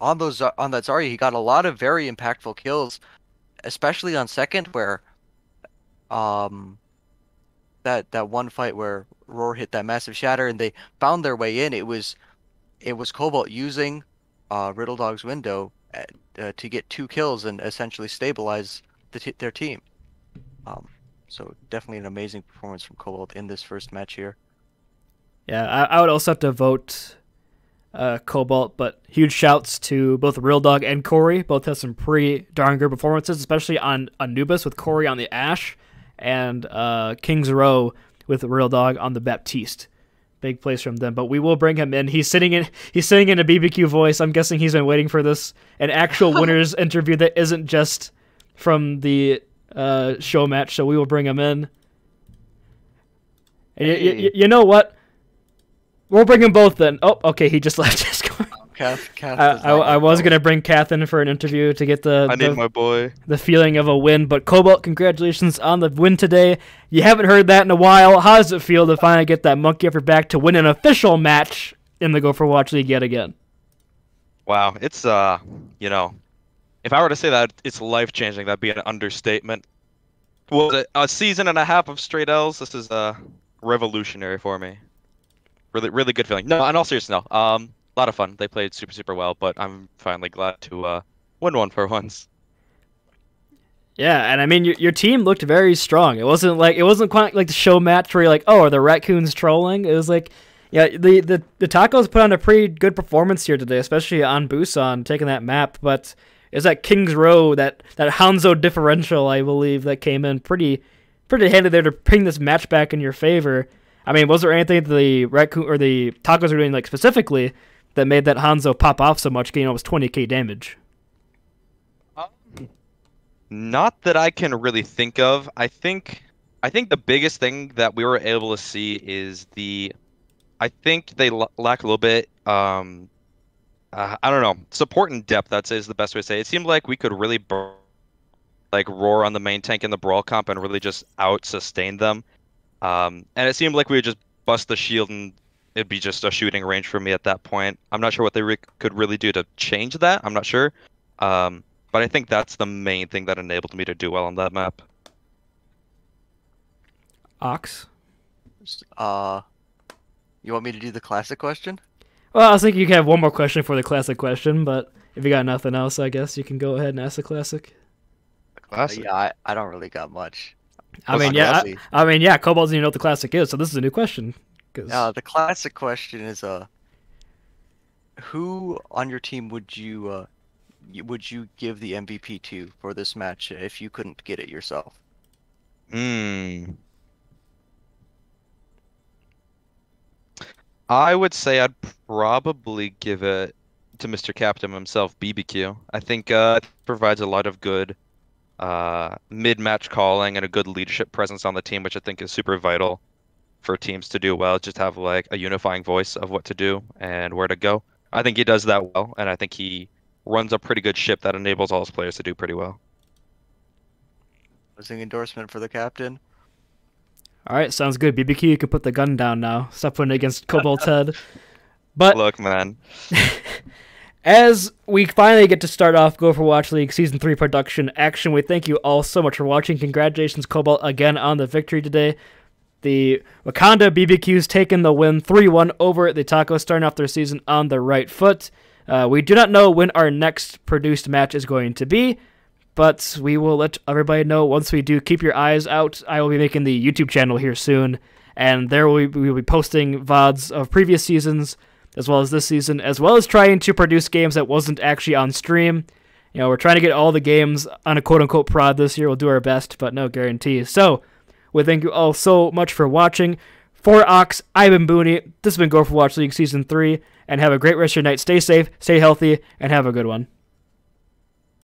on that Zarya, he got a lot of very impactful kills, especially on second, where that one fight where Roar hit that massive shatter and they found their way in. It was Cobalt using Riddle Dog's window to get 2 kills and essentially stabilize their team. So definitely an amazing performance from Cobalt in this first match here. Yeah, I would also have to vote Cobalt, but huge shouts to both Real Dog and Corey. Both have some pretty darn good performances, especially on Anubis with Corey on the Ashe, and King's Row with Real Dog on the Baptiste. Big plays from them, but we will bring him in. He's sitting in a BBQ voice. I'm guessing he's been waiting for this, an actual winners interview that isn't just from the show match. So we will bring him in. Hey. You know what? We'll bring them both then. Oh, okay, he just left Discord. Kath I was gonna bring Kath in for an interview to get I need my boy. The feeling of a win. But Cobalt, congratulations on the win today. You haven't heard that in a while. How does it feel to finally get that monkey off your back to win an official match in the Go for Watch League yet again? Wow, it's you know, if I were to say that it's life changing, that'd be an understatement. Was it a season and a half of straight L's? This is revolutionary for me. Really good feeling. No, in all seriousness, no. A lot of fun. They played super well, but I'm finally glad to win one for once. Yeah, and I mean your team looked very strong. It wasn't quite like the show match where you're like, oh, are the raccoons trolling? It was like, yeah, the Tacos put on a pretty good performance here today, especially on Busan taking that map. But it's that King's Row, that Hanzo differential, I believe, that came in pretty pretty handy there to bring this match back in your favor. I mean, was there anything the Raccoon or the Tacos were doing like specifically that made that Hanzo pop off so much, getting almost 20k damage? Not that I can really think of. I think the biggest thing that we were able to see is I think they lack a little bit. I don't know, support and depth. That's is the best way to say it. It seemed like we could really like roar on the main tank in the brawl comp and really just out sustain them. And it seemed like we would just bust the shield and it'd be just a shooting range for me at that point. I'm not sure what they could really do to change that. I'm not sure. But I think that's the main thing that enabled me to do well on that map. Ox? You want me to do the classic question? Well, I was thinking you can have one more question for the classic question, but if you got nothing else, I guess you can go ahead and ask the classic. Classic? Yeah, I don't really got much. I mean, yeah, Cobalt doesn't even know what the classic is, so this is a new question. The classic question is, who on your team would you give the MVP to for this match if you couldn't get it yourself? I would say I'd probably give it to Mr. Captain himself, BBQ. I think provides a lot of good mid-match calling and a good leadership presence on the team, which I think is super vital for teams to do well. Just have like a unifying voice of what to do and where to go. I think he does that well, and I think he runs a pretty good ship that enables all his players to do pretty well. Closing endorsement for the captain. All right, sounds good. BBQ, you can put the gun down now. Stop putting it against Cobalt's head. But look, man. As we finally get to start off Go for Watch League Season 3 production action, we thank you all so much for watching. Congratulations, Cobalt, again on the victory today. The Wakanda BBQs taking the win 3-1 over the Tacos, starting off their season on the right foot. We do not know when our next produced match is going to be, but we will let everybody know once we do. Keep your eyes out. I will be making the YouTube channel here soon, and there we will be posting VODs of previous seasons, as well as this season, as well as trying to produce games that wasn't actually on stream. You know, we're trying to get all the games on a quote-unquote prod this year. We'll do our best, but no guarantees. So, we thank you all so much for watching. For Ox, I've been Booney. This has been Go for Watch League Season 3, and have a great rest of your night. Stay safe, stay healthy, and have a good one.